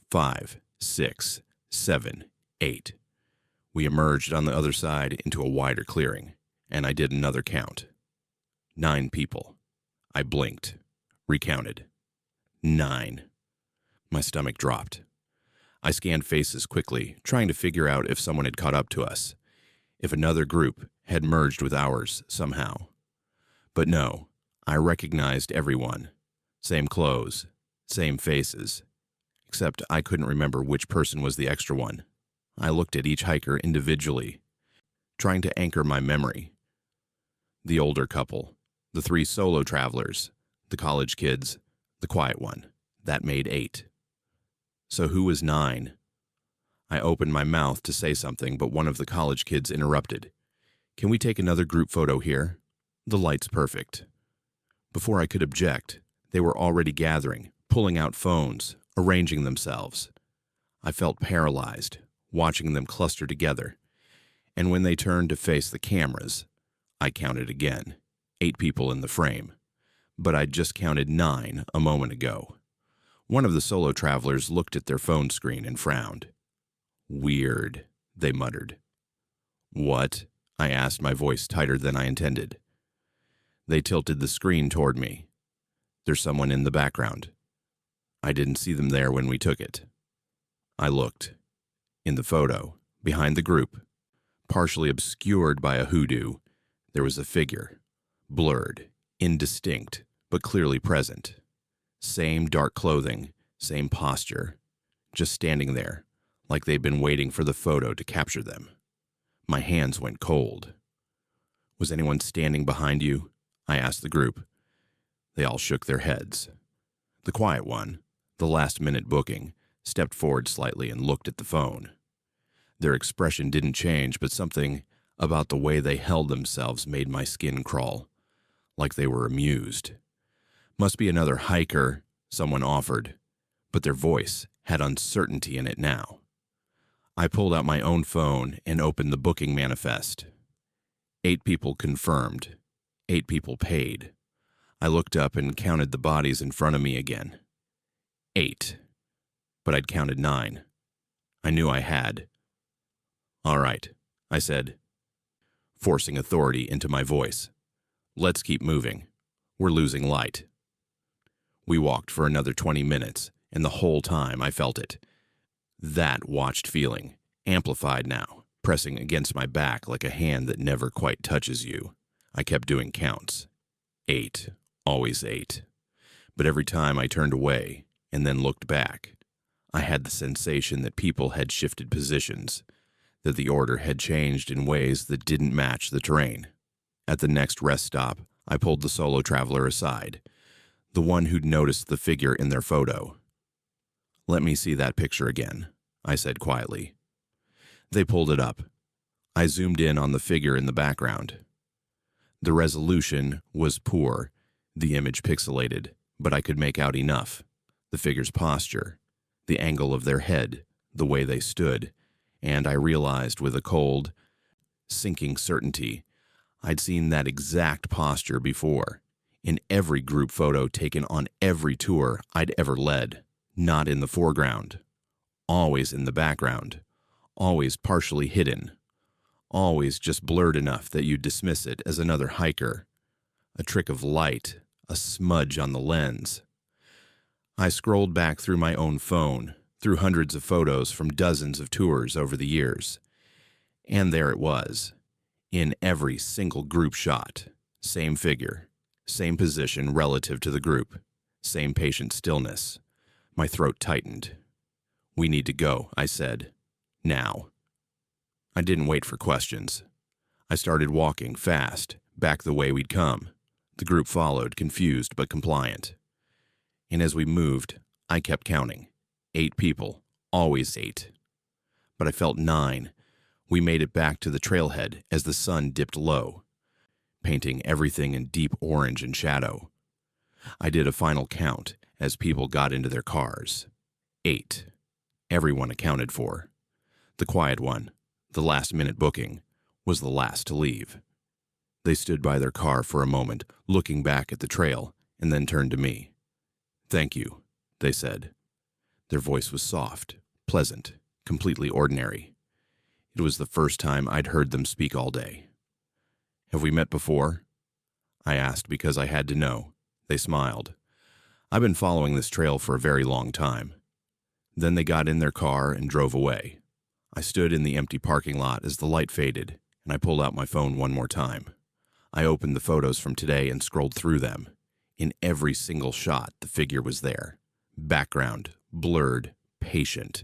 A: 5, 6, 7, 8. We emerged on the other side into a wider clearing, and I did another count. 9 people. I blinked, recounted. 9. My stomach dropped. I scanned faces quickly, trying to figure out if someone had caught up to us, if another group had merged with ours somehow. But no, I recognized everyone. Same clothes, same faces. Except I couldn't remember which person was the extra one. I looked at each hiker individually, trying to anchor my memory. The older couple, the 3 solo travelers, the college kids, the quiet one. That made 8. So who was 9? I opened my mouth to say something, but one of the college kids interrupted. Can we take another group photo here? The light's perfect. Before I could object, they were already gathering, pulling out phones, arranging themselves. I felt paralyzed, watching them cluster together. And when they turned to face the cameras, I counted again. 8 people in the frame. But I'd just counted 9 a moment ago. One of the solo travelers looked at their phone screen and frowned. Weird, they muttered. What? I asked, my voice tighter than I intended. They tilted the screen toward me. There's someone in the background. I didn't see them there when we took it. I looked. In the photo, behind the group, partially obscured by a hoodoo, there was a figure. Blurred, indistinct, but clearly present. Same dark clothing, same posture. Just standing there, like they'd been waiting for the photo to capture them. My hands went cold. Was anyone standing behind you? I asked the group. They all shook their heads. The quiet one, the last-minute booking, stepped forward slightly and looked at the phone. Their expression didn't change, but something about the way they held themselves made my skin crawl, like they were amused. Must be another hiker, someone offered, but their voice had uncertainty in it now. I pulled out my own phone and opened the booking manifest. 8 people confirmed. 8 people paid. I looked up and counted the bodies in front of me again. 8. But I'd counted 9. I knew I had. All right, I said, forcing authority into my voice. Let's keep moving. We're losing light. We walked for another 20 minutes, and the whole time I felt it. That watched feeling, amplified now, pressing against my back like a hand that never quite touches you. I kept doing counts. 8, always 8. But every time I turned away and then looked back, I had the sensation that people had shifted positions, that the order had changed in ways that didn't match the terrain. At the next rest stop, I pulled the solo traveler aside, the one who'd noticed the figure in their photo. Let me see that picture again, I said quietly. They pulled it up. I zoomed in on the figure in the background. The resolution was poor, the image pixelated, but I could make out enough. The figure's posture, the angle of their head, the way they stood, and I realized with a cold, sinking certainty I'd seen that exact posture before, in every group photo taken on every tour I'd ever led. Not in the foreground, always in the background, always partially hidden, always just blurred enough that you'd dismiss it as another hiker, a trick of light, a smudge on the lens. I scrolled back through my own phone, through hundreds of photos from dozens of tours over the years, and there it was, in every single group shot, same figure, same position relative to the group, same patient stillness. My throat tightened. We need to go, I said. Now. I didn't wait for questions. I started walking fast, back the way we'd come. The group followed, confused but compliant. And as we moved, I kept counting. 8 people, always 8. But I felt 9. We made it back to the trailhead as the sun dipped low, painting everything in deep orange and shadow. I did a final count as people got into their cars. 8. Everyone accounted for. The quiet one, the last-minute booking, was the last to leave. They stood by their car for a moment, looking back at the trail, and then turned to me. Thank you, they said. Their voice was soft, pleasant, completely ordinary. It was the first time I'd heard them speak all day. Have we met before? I asked because I had to know. They smiled. I've been following this trail for a very long time. Then they got in their car and drove away. I stood in the empty parking lot as the light faded, and I pulled out my phone one more time. I opened the photos from today and scrolled through them. In every single shot, the figure was there. Background, blurred, patient.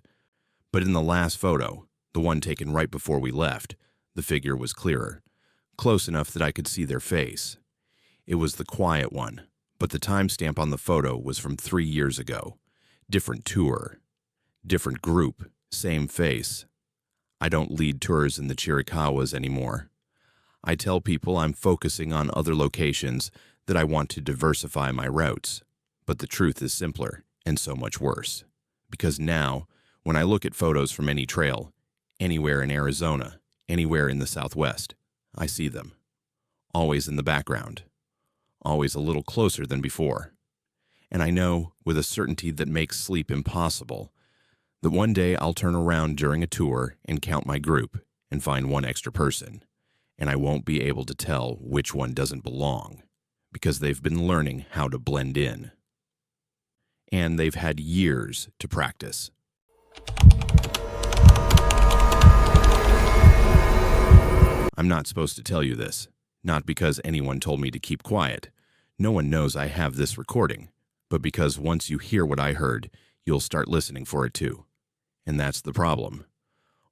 A: But in the last photo, the one taken right before we left, the figure was clearer, close enough that I could see their face. It was the quiet one, but the timestamp on the photo was from 3 years ago. Different tour, different group, same face. I don't lead tours in the Chiricahwas anymore. I tell people I'm focusing on other locations, that I want to diversify my routes. But the truth is simpler and so much worse. Because now, when I look at photos from any trail, anywhere in Arizona, anywhere in the Southwest, I see them. Always in the background. Always a little closer than before. And I know, with a certainty that makes sleep impossible, that one day I'll turn around during a tour and count my group and find one extra person, and I won't be able to tell which one doesn't belong, because they've been learning how to blend in. And they've had years to practice. I'm not supposed to tell you this, not because anyone told me to keep quiet. No one knows I have this recording, but because once you hear what I heard, you'll start listening for it too. And that's the problem.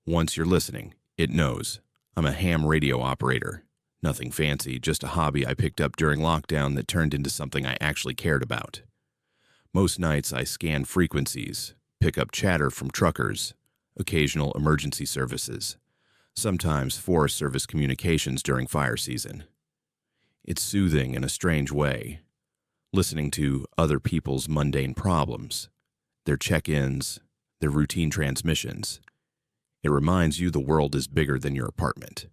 A: Once you're listening, it knows. I'm a ham radio operator. Nothing fancy, just a hobby I picked up during lockdown that turned into something I actually cared about. Most nights I scan frequencies, pick up chatter from truckers, occasional emergency services, sometimes Forest Service communications during fire season. It's soothing in a strange way, listening to other people's mundane problems, their check-ins, their routine transmissions. It reminds you the world is bigger than your apartment.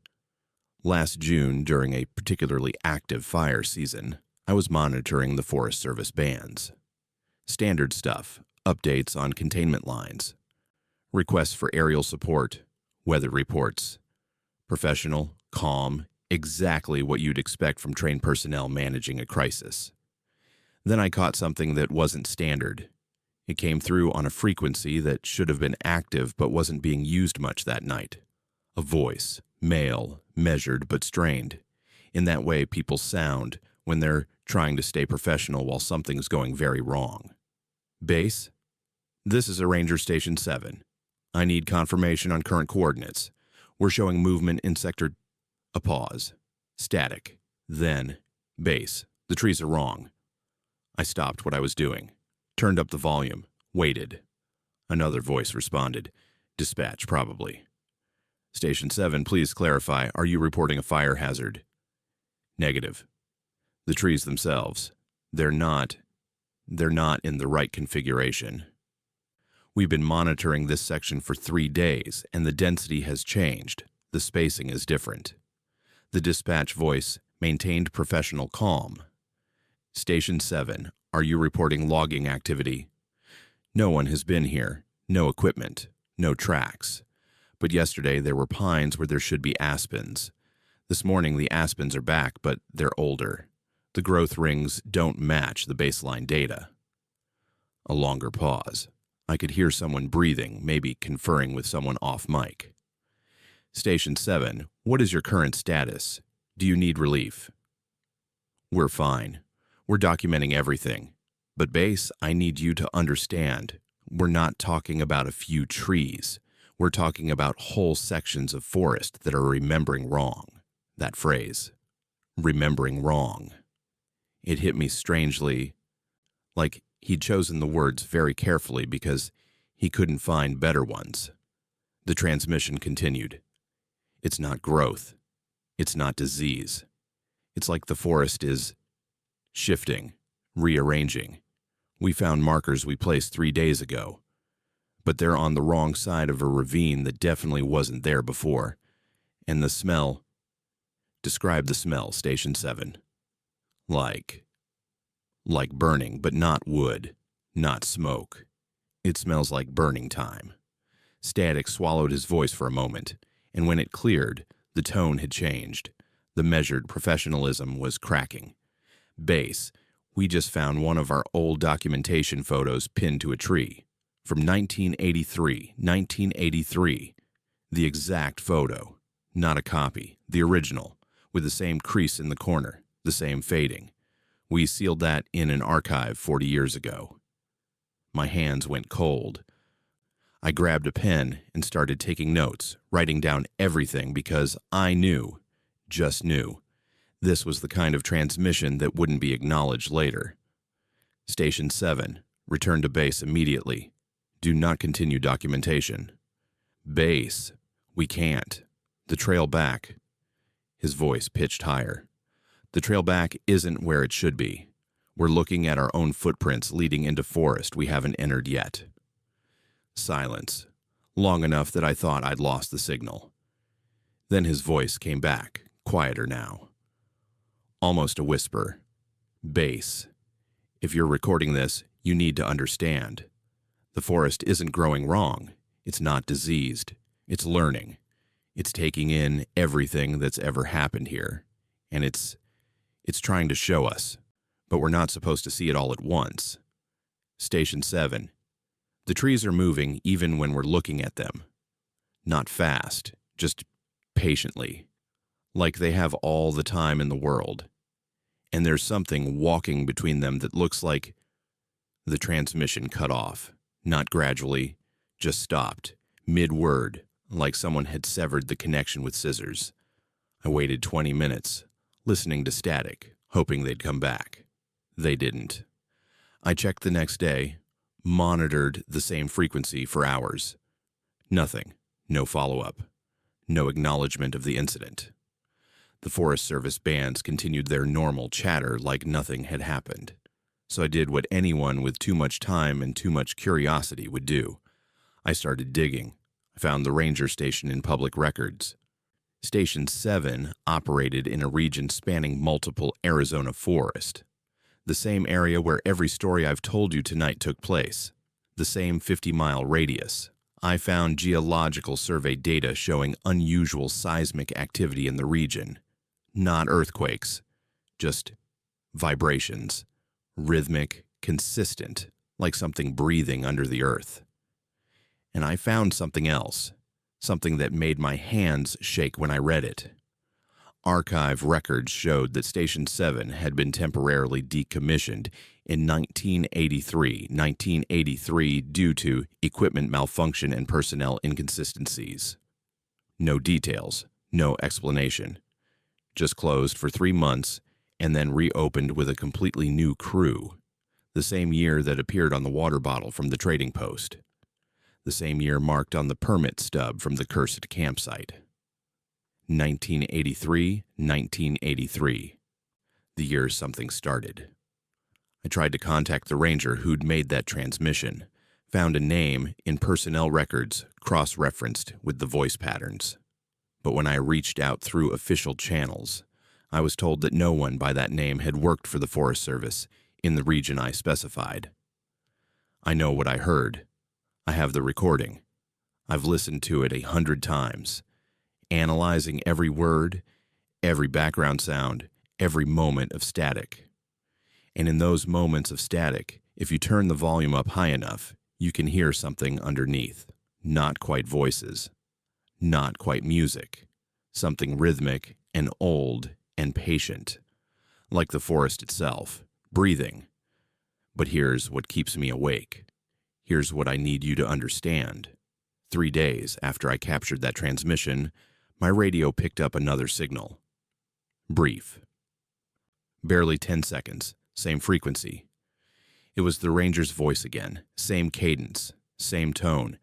A: Last June, during a particularly active fire season, I was monitoring the Forest Service bands. Standard stuff, updates on containment lines, requests for aerial support, weather reports. Professional, calm, exactly what you'd expect from trained personnel managing a crisis. Then I caught something that wasn't standard. It came through on a frequency that should have been active but wasn't being used much that night. A voice, male, measured but strained. In that way people sound when they're trying to stay professional while something's going very wrong. Base? This is a Ranger Station 7. I need confirmation on current coordinates. We're showing movement in sector... A pause. Static. Then, base. The trees are wrong. I stopped what I was doing. Turned up the volume. Waited. Another voice responded. Dispatch, probably. Station 7, please clarify. Are you reporting a fire hazard? Negative. The trees themselves. They're not in the right configuration. We've been monitoring this section for 3 days, and the density has changed. The spacing is different. The dispatch voice maintained professional calm. Station 7, are you reporting logging activity? No one has been here. No equipment. No tracks. But yesterday there were pines where there should be aspens. This morning the aspens are back, but they're older. The growth rings don't match the baseline data. A longer pause. I could hear someone breathing, maybe conferring with someone off mic. Station 7, what is your current status? Do you need relief? We're fine. We're documenting everything. But base, I need you to understand, we're not talking about a few trees. We're talking about whole sections of forest that are remembering wrong. That phrase, remembering wrong. It hit me strangely, like he'd chosen the words very carefully because he couldn't find better ones. The transmission continued. It's not growth. It's not disease. It's like the forest is shifting, rearranging. We found markers we placed 3 days ago, but they're on the wrong side of a ravine that definitely wasn't there before. And the smell, describe the smell, Station 7. Like burning, but not wood, not smoke. It smells like burning time. Static swallowed his voice for a moment, and when it cleared, the tone had changed. The measured professionalism was cracking. Base, we just found one of our old documentation photos pinned to a tree. From 1983. The exact photo. Not a copy, the original, with the same crease in the corner, the same fading. We sealed that in an archive 40 years ago. My hands went cold. I grabbed a pen and started taking notes, writing down everything because I knew, just knew, this was the kind of transmission that wouldn't be acknowledged later. Station 7, Return to base immediately. Do not continue documentation. Base. We can't. The trail back. His voice pitched higher. The trail back isn't where it should be. We're looking at our own footprints leading into forest we haven't entered yet. Silence. Long enough that I thought I'd lost the signal. Then his voice came back, quieter now. Almost a whisper. Base. If you're recording this, you need to understand. The forest isn't growing wrong. It's not diseased. It's learning. It's taking in everything that's ever happened here. And it's trying to show us. But we're not supposed to see it all at once. Station 7. The trees are moving even when we're looking at them. Not fast, just patiently. Like they have all the time in the world. And there's something walking between them that looks like the transmission cut off. Not gradually, just stopped, mid-word, like someone had severed the connection with scissors. I waited 20 minutes, listening to static, hoping they'd come back. They didn't. I checked the next day, monitored the same frequency for hours. Nothing. No follow-up. No acknowledgement of the incident. The Forest Service bands continued their normal chatter like nothing had happened. So I did what anyone with too much time and too much curiosity would do. I started digging. I found the ranger station in public records. Station 7 operated in a region spanning multiple Arizona forest. The same area where every story I've told you tonight took place. The same 50-mile radius. I found geological survey data showing unusual seismic activity in the region. Not earthquakes, just vibrations. Rhythmic, consistent, like something breathing under the earth. And I found something else, something that made my hands shake when I read it. Archive records showed that Station 7 had been temporarily decommissioned in 1983 due to equipment malfunction and personnel inconsistencies. No details, no explanation. Just closed for 3 months and then reopened with a completely new crew. The same year that appeared on the water bottle from the trading post. The same year marked on the permit stub from the cursed campsite. 1983. The year something started. I tried to contact the ranger who'd made that transmission, found a name in personnel records cross-referenced with the voice patterns. But when I reached out through official channels, I was told that no one by that name had worked for the Forest Service in the region I specified. I know what I heard. I have the recording. I've listened to it 100 times, analyzing every word, every background sound, every moment of static. And in those moments of static, if you turn the volume up high enough, you can hear something underneath. Not quite voices. Not quite music. Something rhythmic and old and patient, like the forest itself, breathing. But here's what keeps me awake. Here's what I need you to understand. 3 days after I captured that transmission, my radio picked up another signal. Brief. Barely 10 seconds, same frequency. It was the ranger's voice again, same cadence, same tone,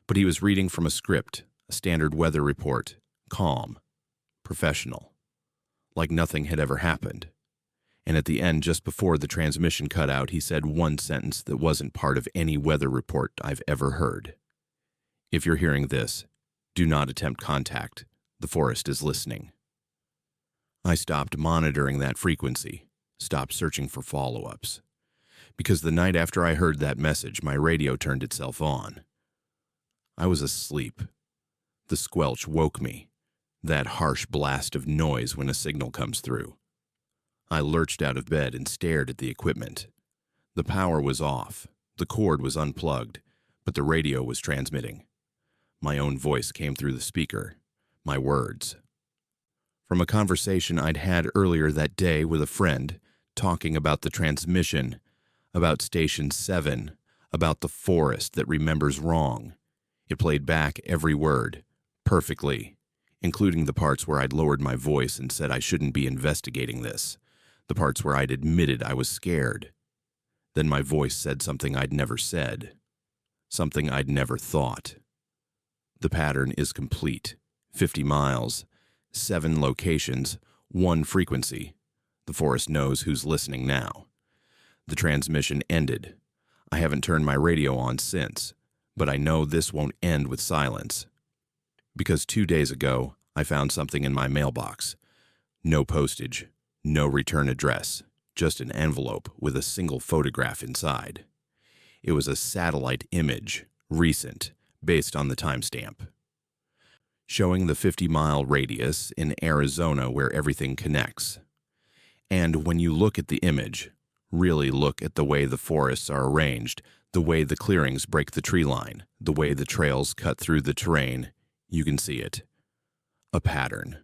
A: but he was reading from a script, a standard weather report, calm, professional. Like nothing had ever happened. And at the end, just before the transmission cut out, he said one sentence that wasn't part of any weather report I've ever heard. If you're hearing this, do not attempt contact. The forest is listening. I stopped monitoring that frequency, stopped searching for follow-ups. Because the night after I heard that message, my radio turned itself on. I was asleep. The squelch woke me. That harsh blast of noise when a signal comes through. I lurched out of bed and stared at the equipment. The power was off, the cord was unplugged, but the radio was transmitting. My own voice came through the speaker, my words. From a conversation I'd had earlier that day with a friend, talking about the transmission, about Station 7, about the forest that remembers wrong. It played back every word, perfectly. Including the parts where I'd lowered my voice and said I shouldn't be investigating this, the parts where I'd admitted I was scared. Then my voice said something I'd never said, something I'd never thought. The pattern is complete. 50 miles, 7 locations, 1 frequency. The forest knows who's listening now. The transmission ended. I haven't turned my radio on since, but I know this won't end with silence. Because 2 days ago, I found something in my mailbox. No postage, no return address, just an envelope with a single photograph inside. It was a satellite image, recent, based on the timestamp, showing the 50-mile radius in Arizona where everything connects. And when you look at the image, really look at the way the forests are arranged, the way the clearings break the tree line, the way the trails cut through the terrain, you can see it. A pattern.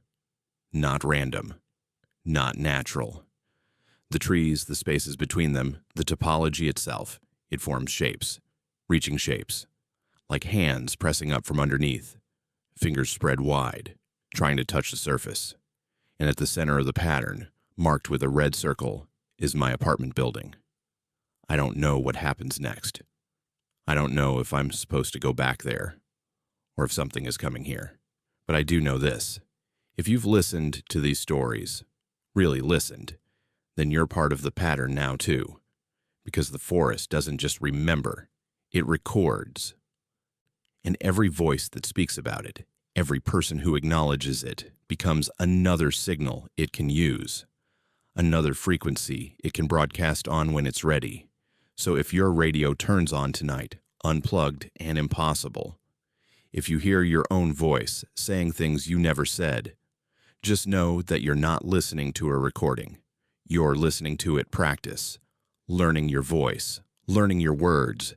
A: Not random. Not natural. The trees, the spaces between them, the topology itself, it forms shapes, reaching shapes, like hands pressing up from underneath, fingers spread wide, trying to touch the surface. And at the center of the pattern, marked with a red circle, is my apartment building. I don't know what happens next. I don't know if I'm supposed to go back there, or if something is coming here. But I do know this. If you've listened to these stories, really listened, then you're part of the pattern now too. Because the forest doesn't just remember, it records. And every voice that speaks about it, every person who acknowledges it, becomes another signal it can use, another frequency it can broadcast on when it's ready. So if your radio turns on tonight, unplugged and impossible, if you hear your own voice saying things you never said, just know that you're not listening to a recording. You're listening to it practice, learning your voice, learning your words,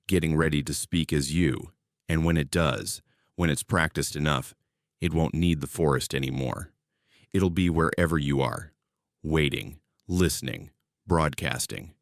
A: getting ready to speak as you. And when it does, when it's practiced enough, it won't need the forest anymore. It'll be wherever you are, waiting, listening, broadcasting.